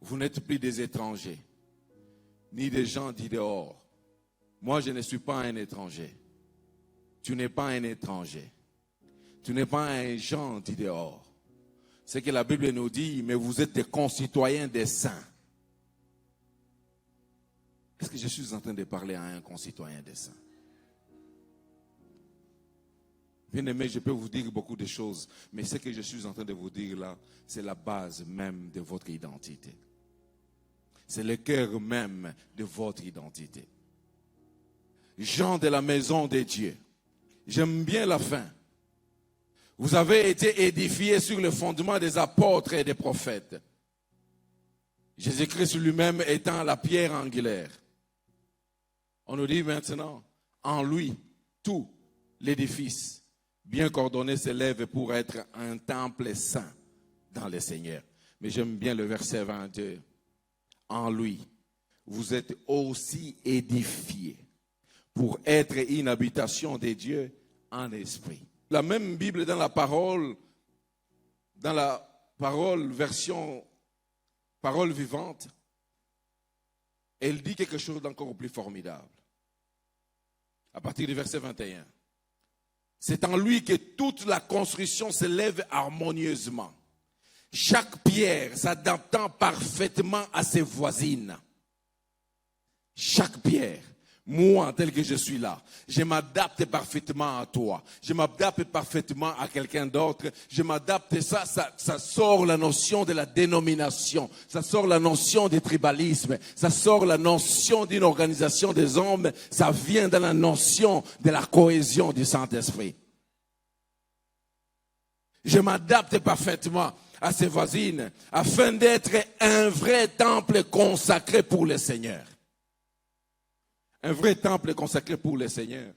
vous n'êtes plus des étrangers, ni des gens dits dehors. Moi, je ne suis pas un étranger. Tu n'es pas un étranger. Tu n'es pas un gens dit dehors. C'est que la Bible nous dit, mais vous êtes des concitoyens des saints. Est-ce que je suis en train de parler à un concitoyen des saints? Bien-aimé, je peux vous dire beaucoup de choses, mais ce que je suis en train de vous dire là, c'est la base même de votre identité. C'est le cœur même de votre identité. Gens de la maison de Dieu. J'aime bien la fin. Vous avez été édifiés sur le fondement des apôtres et des prophètes. Jésus-Christ lui-même étant la pierre angulaire. On nous dit maintenant, en lui, tout l'édifice bien coordonné s'élève pour être un temple saint dans le Seigneur. Mais j'aime bien le verset 22. En lui, vous êtes aussi édifiés pour être une habitation de Dieu en esprit. La même Bible dans la parole version parole vivante, elle dit quelque chose d'encore plus formidable. À partir du verset 21. C'est en lui que toute la construction s'élève harmonieusement. Chaque pierre s'adaptant parfaitement à ses voisines. Chaque pierre, moi tel que je suis là, je m'adapte parfaitement à toi. Je m'adapte parfaitement à quelqu'un d'autre. Je m'adapte, ça sort la notion de la dénomination. Ça sort la notion du tribalisme. Ça sort la notion d'une organisation des hommes. Ça vient dans la notion de la cohésion du Saint-Esprit. Je m'adapte parfaitement à ses voisines afin d'être un vrai temple consacré pour le Seigneur. Un vrai temple consacré pour le Seigneur,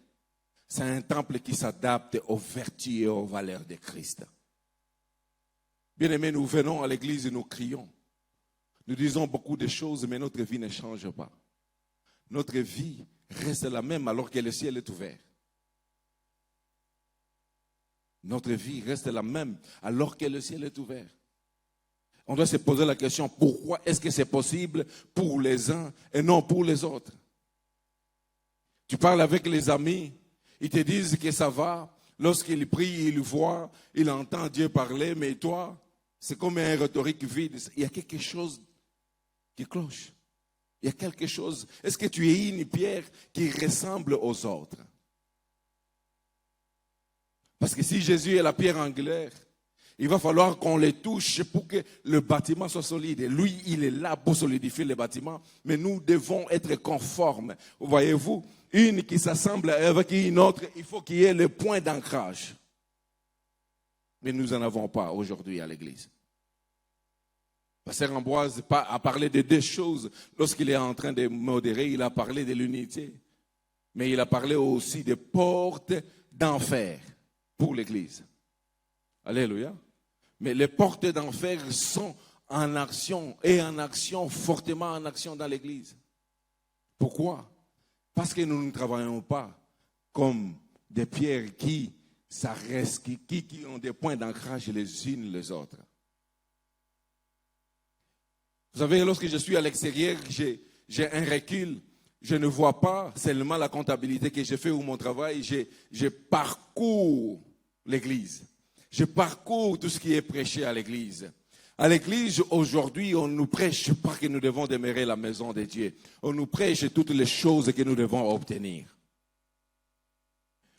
c'est un temple qui s'adapte aux vertus et aux valeurs de Christ. Bien-aimés, nous venons à l'église et nous crions. Nous disons beaucoup de choses, mais notre vie ne change pas. Notre vie reste la même alors que le ciel est ouvert. Notre vie reste la même alors que le ciel est ouvert. On doit se poser la question, pourquoi est-ce que c'est possible pour les uns et non pour les autres? Tu parles avec les amis, ils te disent que ça va. Lorsqu'ils prient, ils voient, ils entendent Dieu parler, mais toi, c'est comme un rhétorique vide. Il y a quelque chose qui cloche. Il y a quelque chose. Est-ce que tu es une pierre qui ressemble aux autres? Parce que si Jésus est la pierre angulaire, il va falloir qu'on les touche pour que le bâtiment soit solide. Et lui, il est là pour solidifier le bâtiment, mais nous devons être conformes. Voyez-vous, une qui s'assemble avec une autre, il faut qu'il y ait le point d'ancrage. Mais nous n'en avons pas aujourd'hui à l'église. Pasteur Ambroise a parlé de deux choses. Lorsqu'il est en train de modérer, il a parlé de l'unité. Mais il a parlé aussi des portes d'enfer pour l'église. Alléluia. Mais les portes d'enfer sont en action, et en action, fortement en action dans l'église. Pourquoi? Parce que nous ne travaillons pas comme des pierres qui ont des points d'ancrage les unes les autres. Vous savez, lorsque je suis à l'extérieur, j'ai un recul. Je ne vois pas seulement la comptabilité que j'ai fait ou mon travail. Je parcours l'église. Je parcours tout ce qui est prêché à l'église. À l'église, aujourd'hui, on ne nous prêche pas que nous devons demeurer la maison de Dieu. On nous prêche toutes les choses que nous devons obtenir.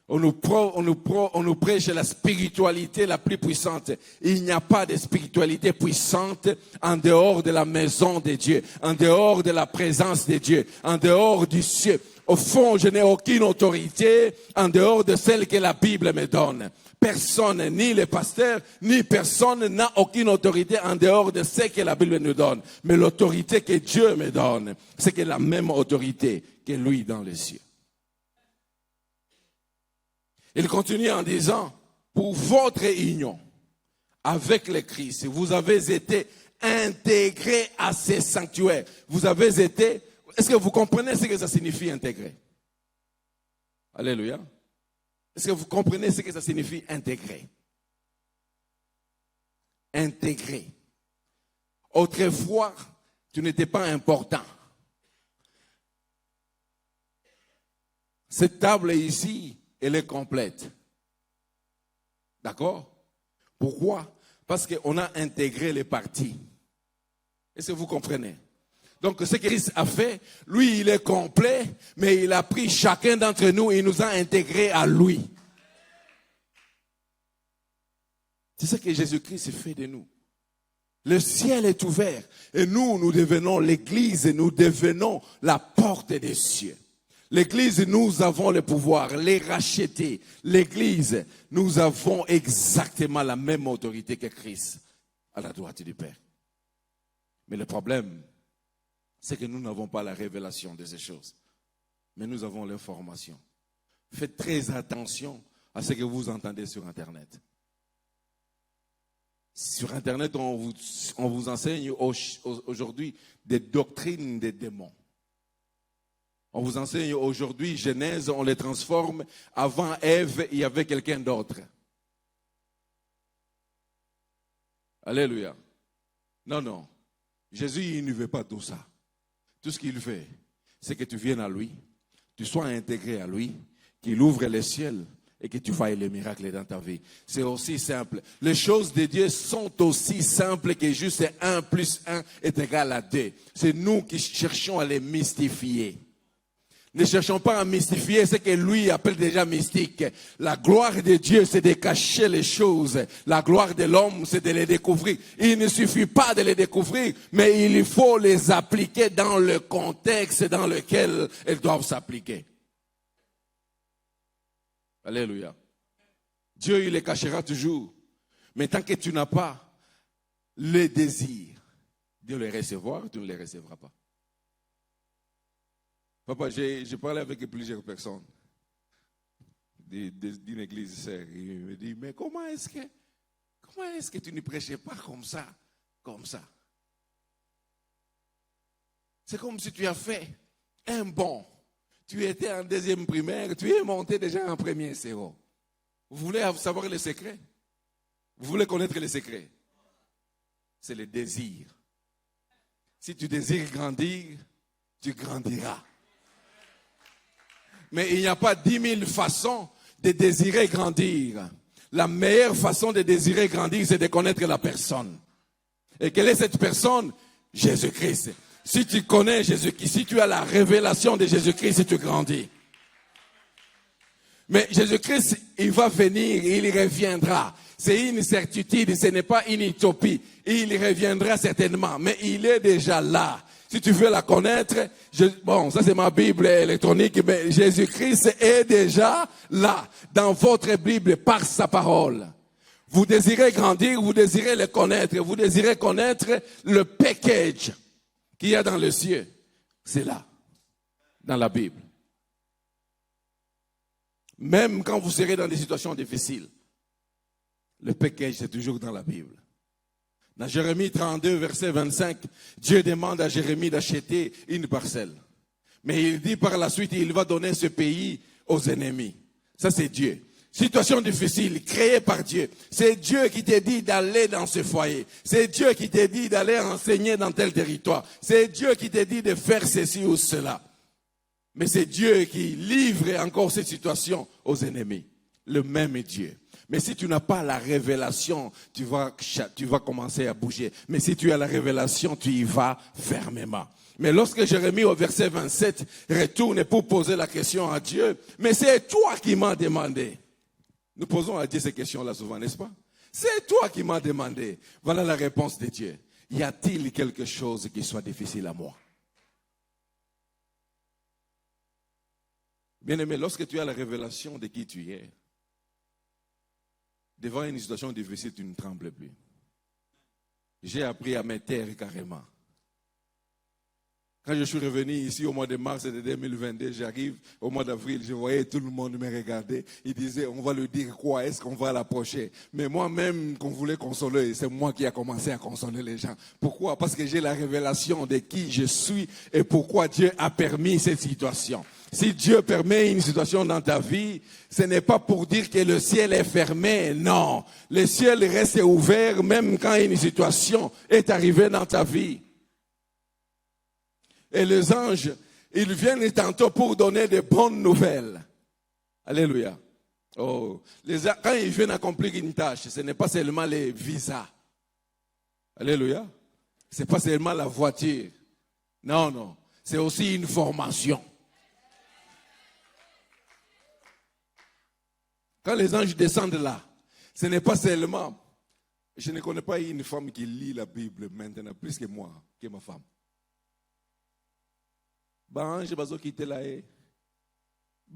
On nous prêche la spiritualité la plus puissante. Il n'y a pas de spiritualité puissante en dehors de la maison de Dieu, en dehors de la présence de Dieu, en dehors du ciel. Au fond, je n'ai aucune autorité en dehors de celle que la Bible me donne. Personne, ni le pasteur, ni personne n'a aucune autorité en dehors de ce que la Bible nous donne. Mais l'autorité que Dieu me donne, c'est que la même autorité que lui dans les cieux. Il continue en disant, pour votre union avec le Christ, vous avez été intégrés à ces sanctuaires. Vous avez été, est-ce que vous comprenez ce que ça signifie intégrer? Alléluia. Est-ce que vous comprenez ce que ça signifie intégrer? Intégrer. Autrefois, tu n'étais pas important. Cette table ici, elle est complète. D'accord? Pourquoi? Parce qu'on a intégré les parties. Est-ce que vous comprenez? Donc, ce que Christ a fait, lui, il est complet, mais il a pris chacun d'entre nous et il nous a intégrés à lui. C'est ce que Jésus-Christ fait de nous. Le ciel est ouvert et nous devenons l'église, nous devenons la porte des cieux. L'église, nous avons le pouvoir, les racheter. L'église, nous avons exactement la même autorité que Christ à la droite du Père. Mais le problème, c'est que nous n'avons pas la révélation de ces choses. Mais nous avons l'information. Faites très attention à ce que vous entendez sur Internet. Sur Internet, on vous enseigne aujourd'hui des doctrines des démons. On vous enseigne aujourd'hui, Genèse, on les transforme. Avant Ève, il y avait quelqu'un d'autre. Alléluia. Non, non. Jésus, il ne veut pas tout ça. Tout ce qu'il fait, c'est que tu viennes à lui, tu sois intégré à lui, qu'il ouvre les ciels et que tu fasses les miracles dans ta vie. C'est aussi simple. Les choses de Dieu sont aussi simples que juste 1 plus 1 est égal à 2. C'est nous qui cherchons à les mystifier. Ne cherchons pas à mystifier ce que lui appelle déjà mystique. La gloire de Dieu, c'est de cacher les choses. La gloire de l'homme, c'est de les découvrir. Il ne suffit pas de les découvrir, mais il faut les appliquer dans le contexte dans lequel elles doivent s'appliquer. Alléluia. Dieu, il les cachera toujours. Mais tant que tu n'as pas le désir de les recevoir, tu ne les recevras pas. Papa, j'ai parlé avec plusieurs personnes d'une église sœur. Il me dit, mais comment est-ce que tu ne prêchais pas comme ça? C'est comme si tu as fait un bond. Tu étais en 2e primaire, tu es monté déjà en 1er zéro. Vous voulez savoir les secrets? Vous voulez connaître les secrets? C'est le désir. Si tu désires grandir, tu grandiras. Mais il n'y a pas 10 000 façons de désirer grandir. La meilleure façon de désirer grandir, c'est de connaître la personne. Et quelle est cette personne? Jésus-Christ. Si tu connais Jésus-Christ, si tu as la révélation de Jésus-Christ, tu grandis. Mais Jésus-Christ, il va venir, il reviendra. C'est une certitude, ce n'est pas une utopie. Il reviendra certainement, mais il est déjà là. Si tu veux la connaître, bon, ça c'est ma Bible électronique, mais Jésus-Christ est déjà là, dans votre Bible, par sa parole. Vous désirez grandir, vous désirez le connaître, vous désirez connaître le package qu'il y a dans le ciel. C'est là, dans la Bible. Même quand vous serez dans des situations difficiles, le package c'est toujours dans la Bible. Dans Jérémie 32, verset 25, Dieu demande à Jérémie d'acheter une parcelle. Mais il dit par la suite, il va donner ce pays aux ennemis. Ça, c'est Dieu. Situation difficile, créée par Dieu. C'est Dieu qui t'a dit d'aller dans ce foyer. C'est Dieu qui t'a dit d'aller enseigner dans tel territoire. C'est Dieu qui t'a dit de faire ceci ou cela. Mais c'est Dieu qui livre encore cette situation aux ennemis. Le même Dieu. Mais si tu n'as pas la révélation, tu vas commencer à bouger. Mais si tu as la révélation, tu y vas fermement. Mais lorsque Jérémie au verset 27 retourne pour poser la question à Dieu, mais c'est toi qui m'as demandé. Nous posons à Dieu ces questions-là souvent, n'est-ce pas? C'est toi qui m'as demandé. Voilà la réponse de Dieu. Y a-t-il quelque chose qui soit difficile à moi? Bien-aimé, lorsque tu as la révélation de qui tu es, devant une situation difficile, tu ne trembles plus. J'ai appris à me taire carrément. Quand je suis revenu ici au mois de mars de 2022, j'arrive au mois d'avril, je voyais tout le monde me regarder. Ils disaient, on va lui dire quoi? Est-ce qu'on va l'approcher? Mais moi-même, qu'on voulait consoler, c'est moi qui a commencé à consoler les gens. Pourquoi? Parce que j'ai la révélation de qui je suis et pourquoi Dieu a permis cette situation. Si Dieu permet une situation dans ta vie, ce n'est pas pour dire que le ciel est fermé, non. Le ciel reste ouvert même quand une situation est arrivée dans ta vie. Et les anges, ils viennent tantôt pour donner de bonnes nouvelles. Alléluia. Oh, quand ils viennent accomplir une tâche, ce n'est pas seulement les visas. Alléluia. Ce n'est pas seulement la voiture. Non, non. C'est aussi une formation. Quand les anges descendent là, ce n'est pas seulement... Je ne connais pas une femme qui lit la Bible maintenant, plus que moi, que ma femme. Ange bazo quitter là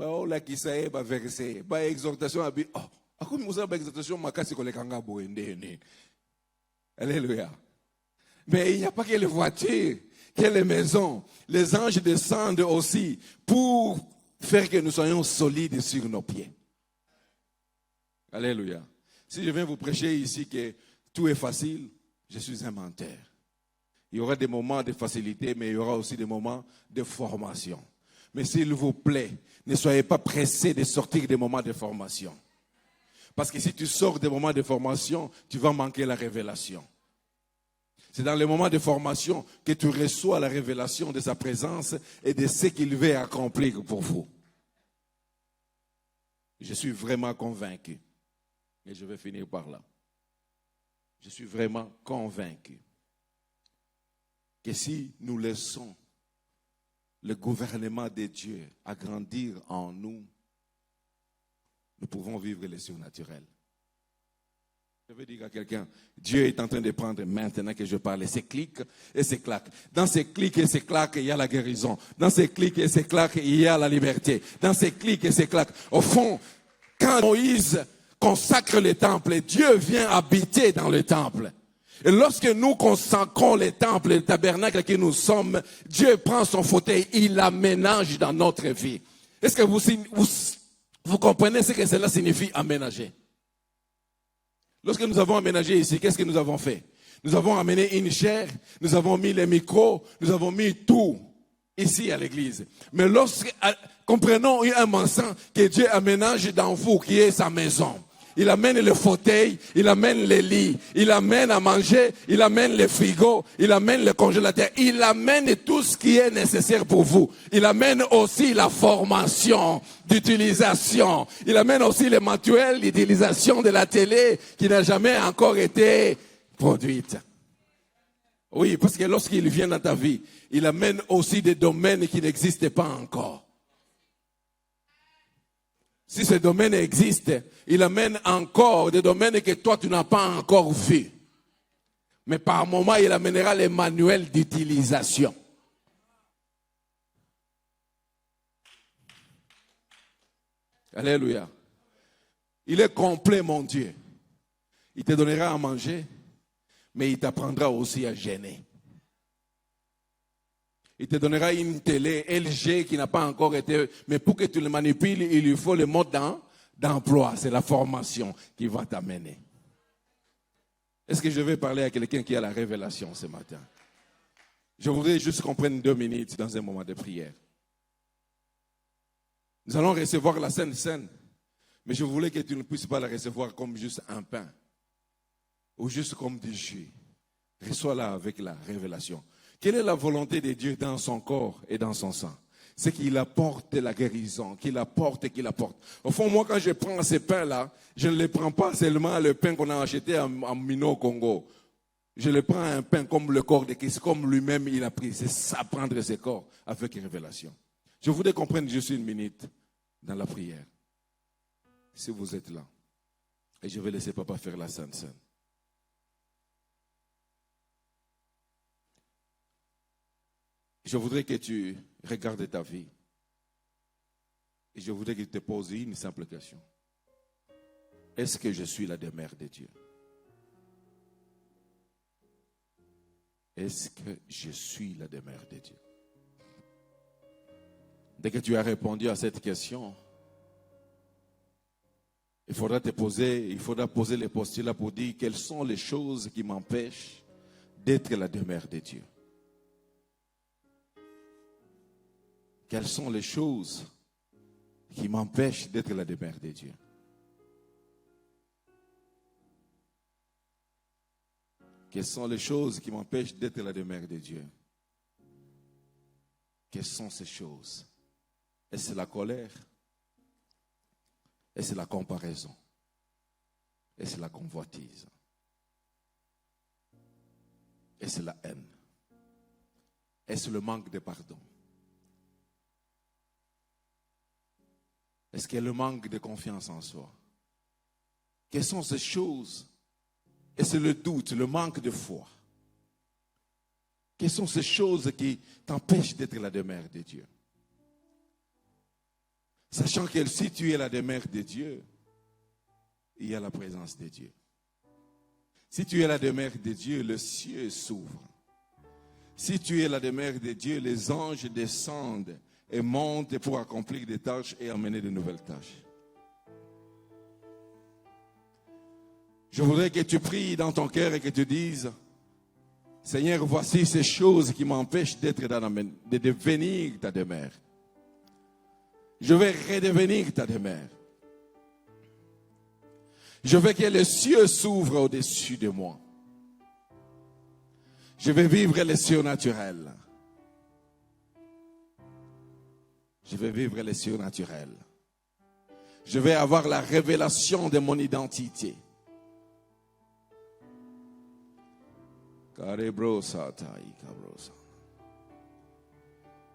on la qui sait ba verset ba exhortation abi comme vous avez exhortation makasi ko le kanga boende. Alléluia. Mais il n'y a pas que les voitures, que les maisons. Les anges descendent aussi pour faire que nous soyons solides sur nos pieds. Alléluia. Si je viens vous prêcher ici que tout est facile, je suis un menteur. Il y aura des moments de facilité, mais il y aura aussi des moments de formation. Mais s'il vous plaît, ne soyez pas pressés de sortir des moments de formation. Parce que si tu sors des moments de formation, tu vas manquer la révélation. C'est dans les moments de formation que tu reçois la révélation de sa présence et de ce qu'il veut accomplir pour vous. Je suis vraiment convaincu. Et je vais finir par là. Je suis vraiment convaincu que si nous laissons le gouvernement de Dieu agrandir en nous, nous pouvons vivre le surnaturel. Je veux dire à quelqu'un, Dieu est en train de prendre maintenant que je parle ces clics et ces claques. Dans ces clics et ces claques, il y a la guérison. Dans ces clics et ces claques, il y a la liberté. Dans ces clics et ces claques, au fond, quand Moïse consacre le temple, Dieu vient habiter dans le temple. Et lorsque nous consacrons le temple, le tabernacle que nous sommes, Dieu prend son fauteuil, il l'aménage dans notre vie. Est-ce que vous comprenez ce que cela signifie aménager? Lorsque nous avons aménagé ici, qu'est-ce que nous avons fait? Nous avons amené une chaire, nous avons mis les micros, nous avons mis tout ici à l'église. Mais comprenons un mensonge que Dieu aménage dans vous, qui est sa maison. Il amène le fauteuil, il amène les lits, il amène à manger, il amène le frigo, il amène le congélateur, il amène tout ce qui est nécessaire pour vous. Il amène aussi la formation d'utilisation. Il amène aussi le manuel d'utilisation de la télé qui n'a jamais encore été produite. Oui, parce que lorsqu'il vient dans ta vie, il amène aussi des domaines qui n'existent pas encore. Si ce domaine existe, il amène encore des domaines que toi tu n'as pas encore vus. Mais par moment, il amènera les manuels d'utilisation. Alléluia. Il est complet, mon Dieu. Il te donnera à manger, mais il t'apprendra aussi à gêner. Il te donnera une télé LG qui n'a pas encore été... Mais pour que tu le manipules, il lui faut le mode d'emploi. C'est la formation qui va t'amener. Est-ce que je vais parler à quelqu'un qui a la révélation ce matin? Je voudrais juste qu'on prenne 2 minutes dans un moment de prière. Nous allons recevoir la Sainte Seine. Mais je voulais que tu ne puisses pas la recevoir comme juste un pain. Ou juste comme du jus. Reçois-la avec la révélation. Quelle est la volonté de Dieu dans son corps et dans son sang? C'est qu'il apporte la guérison, qu'il apporte. Au fond, moi, quand je prends ces pains-là, je ne les prends pas seulement le pain qu'on a acheté en Mino au Congo. Je le prends un pain comme le corps de Christ, comme lui-même il a pris. C'est ça, prendre ses corps avec révélation. Je voudrais qu'on prenne juste 1 minute dans la prière. Si vous êtes là. Et je vais laisser papa faire la Sainte Seine. Je voudrais que tu regardes ta vie. Et je voudrais que tu te poses une simple question. Est-ce que je suis la demeure de Dieu? Est-ce que je suis la demeure de Dieu? Dès que tu as répondu à cette question, il faudra poser les postulats pour dire quelles sont les choses qui m'empêchent d'être la demeure de Dieu. Quelles sont les choses qui m'empêchent d'être la demeure de Dieu? Quelles sont les choses qui m'empêchent d'être la demeure de Dieu? Quelles sont ces choses? Est-ce la colère? Est-ce la comparaison? Est-ce la convoitise? Est-ce la haine? Est-ce le manque de pardon? Est-ce qu'il y a le manque de confiance en soi? Quelles sont ces choses? Est-ce le doute, le manque de foi? Quelles sont ces choses qui t'empêchent d'être la demeure de Dieu? Sachant que si tu es la demeure de Dieu, il y a la présence de Dieu. Si tu es la demeure de Dieu, le ciel s'ouvre. Si tu es la demeure de Dieu, les anges descendent et montent pour accomplir des tâches et amener de nouvelles tâches. Je voudrais que tu pries dans ton cœur et que tu dises, Seigneur, voici ces choses qui m'empêchent de devenir ta demeure. Je vais redevenir ta demeure. Je veux que les cieux s'ouvrent au-dessus de moi. Je vais vivre les surnaturels. Je vais vivre les surnaturels. Je vais avoir la révélation de mon identité.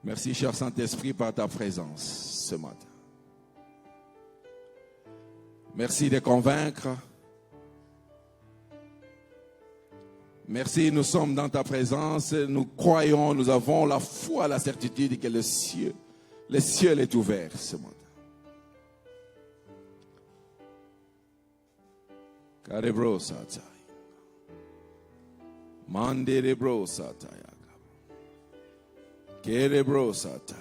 Merci, cher Saint-Esprit, par ta présence ce matin. Merci de convaincre. Merci, nous sommes dans ta présence. Nous croyons, nous avons la foi, la certitude que le ciel est ouvert ce matin. Karebro Satay. Manderebro Satay. Kerebro Satay.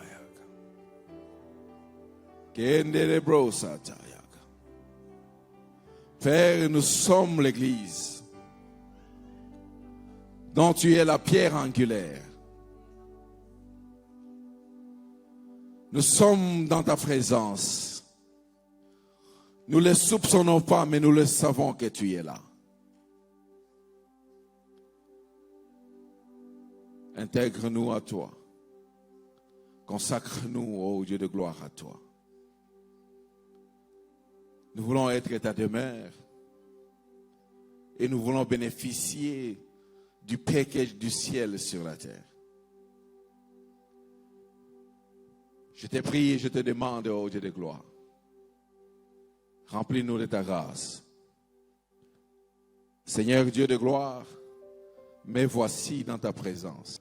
Kenderebro Satay. Père, nous sommes l'Église dont tu es la pierre angulaire. Nous sommes dans ta présence. Nous ne le soupçonnons pas, mais nous le savons que tu es là. Intègre-nous à toi. Consacre-nous, ô Dieu de gloire, à toi. Nous voulons être ta demeure et nous voulons bénéficier du package du ciel sur la terre. Je te prie et je te demande, ô Dieu de gloire, remplis-nous de ta grâce. Seigneur Dieu de gloire, me voici dans ta présence,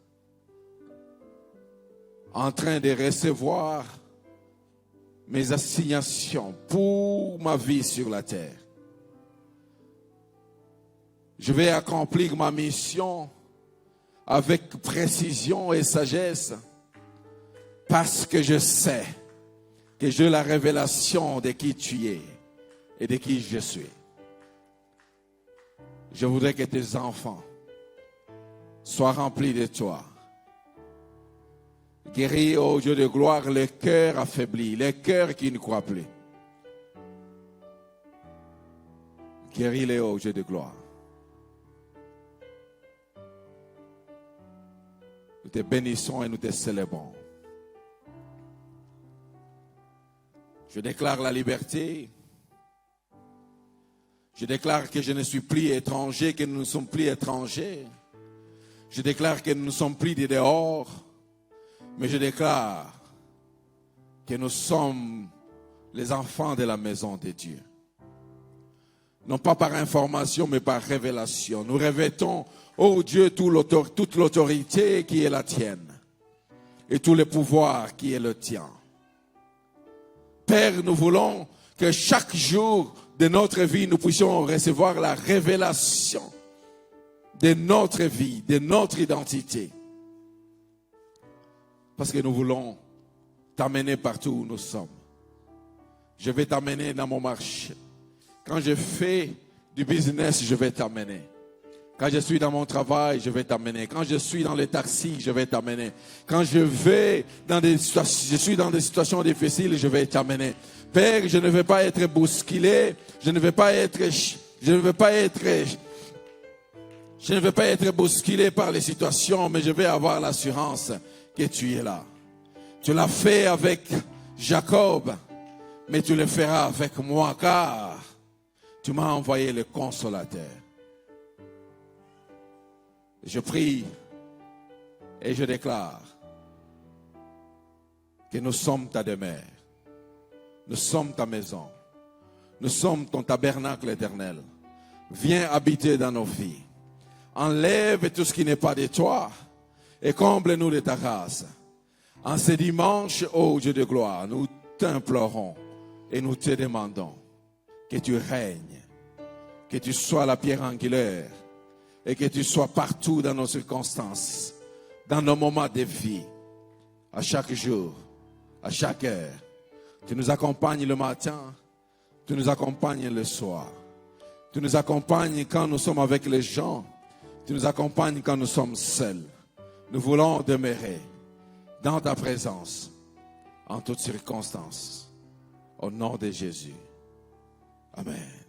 en train de recevoir mes assignations pour ma vie sur la terre. Je vais accomplir ma mission avec précision et sagesse parce que je sais que j'ai la révélation de qui tu es et de qui je suis. Je voudrais que tes enfants soient remplis de toi. Guéris, ô Dieu de gloire, les cœurs affaiblis, les cœurs qui ne croient plus. Guéris-les, ô Dieu de gloire. Nous te bénissons et nous te célébrons. Je déclare la liberté. Je déclare que je ne suis plus étranger, que nous ne sommes plus étrangers. Je déclare que nous ne sommes plus de dehors. Mais je déclare que nous sommes les enfants de la maison de Dieu. Non pas par information, mais par révélation. Nous revêtons, ô Dieu, toute l'autorité qui est la tienne et tout le pouvoir qui est le tien. Père, nous voulons que chaque jour de notre vie, nous puissions recevoir la révélation de notre vie, de notre identité. Parce que nous voulons t'amener partout où nous sommes. Je vais t'amener dans mon marché. Quand je fais du business, je vais t'amener. Quand je suis dans mon travail, je vais t'amener. Quand je suis dans les taxis, je vais t'amener. Quand je suis dans des situations difficiles, je vais t'amener. Père, je ne veux pas être bousculé. Je ne veux pas être bousculé par les situations, mais je vais avoir l'assurance que tu es là. Tu l'as fait avec Jacob, mais tu le feras avec moi, car tu m'as envoyé le consolateur. Je prie et je déclare que nous sommes ta demeure. Nous sommes ta maison. Nous sommes ton tabernacle éternel. Viens habiter dans nos vies. Enlève tout ce qui n'est pas de toi et comble-nous de ta grâce. En ce dimanche, ô Dieu de gloire, nous t'implorons et nous te demandons que tu règnes, que tu sois la pierre angulaire et que tu sois partout dans nos circonstances, dans nos moments de vie, à chaque jour, à chaque heure. Tu nous accompagnes le matin, tu nous accompagnes le soir. Tu nous accompagnes quand nous sommes avec les gens. Tu nous accompagnes quand nous sommes seuls. Nous voulons demeurer dans ta présence en toutes circonstances. Au nom de Jésus. Amen.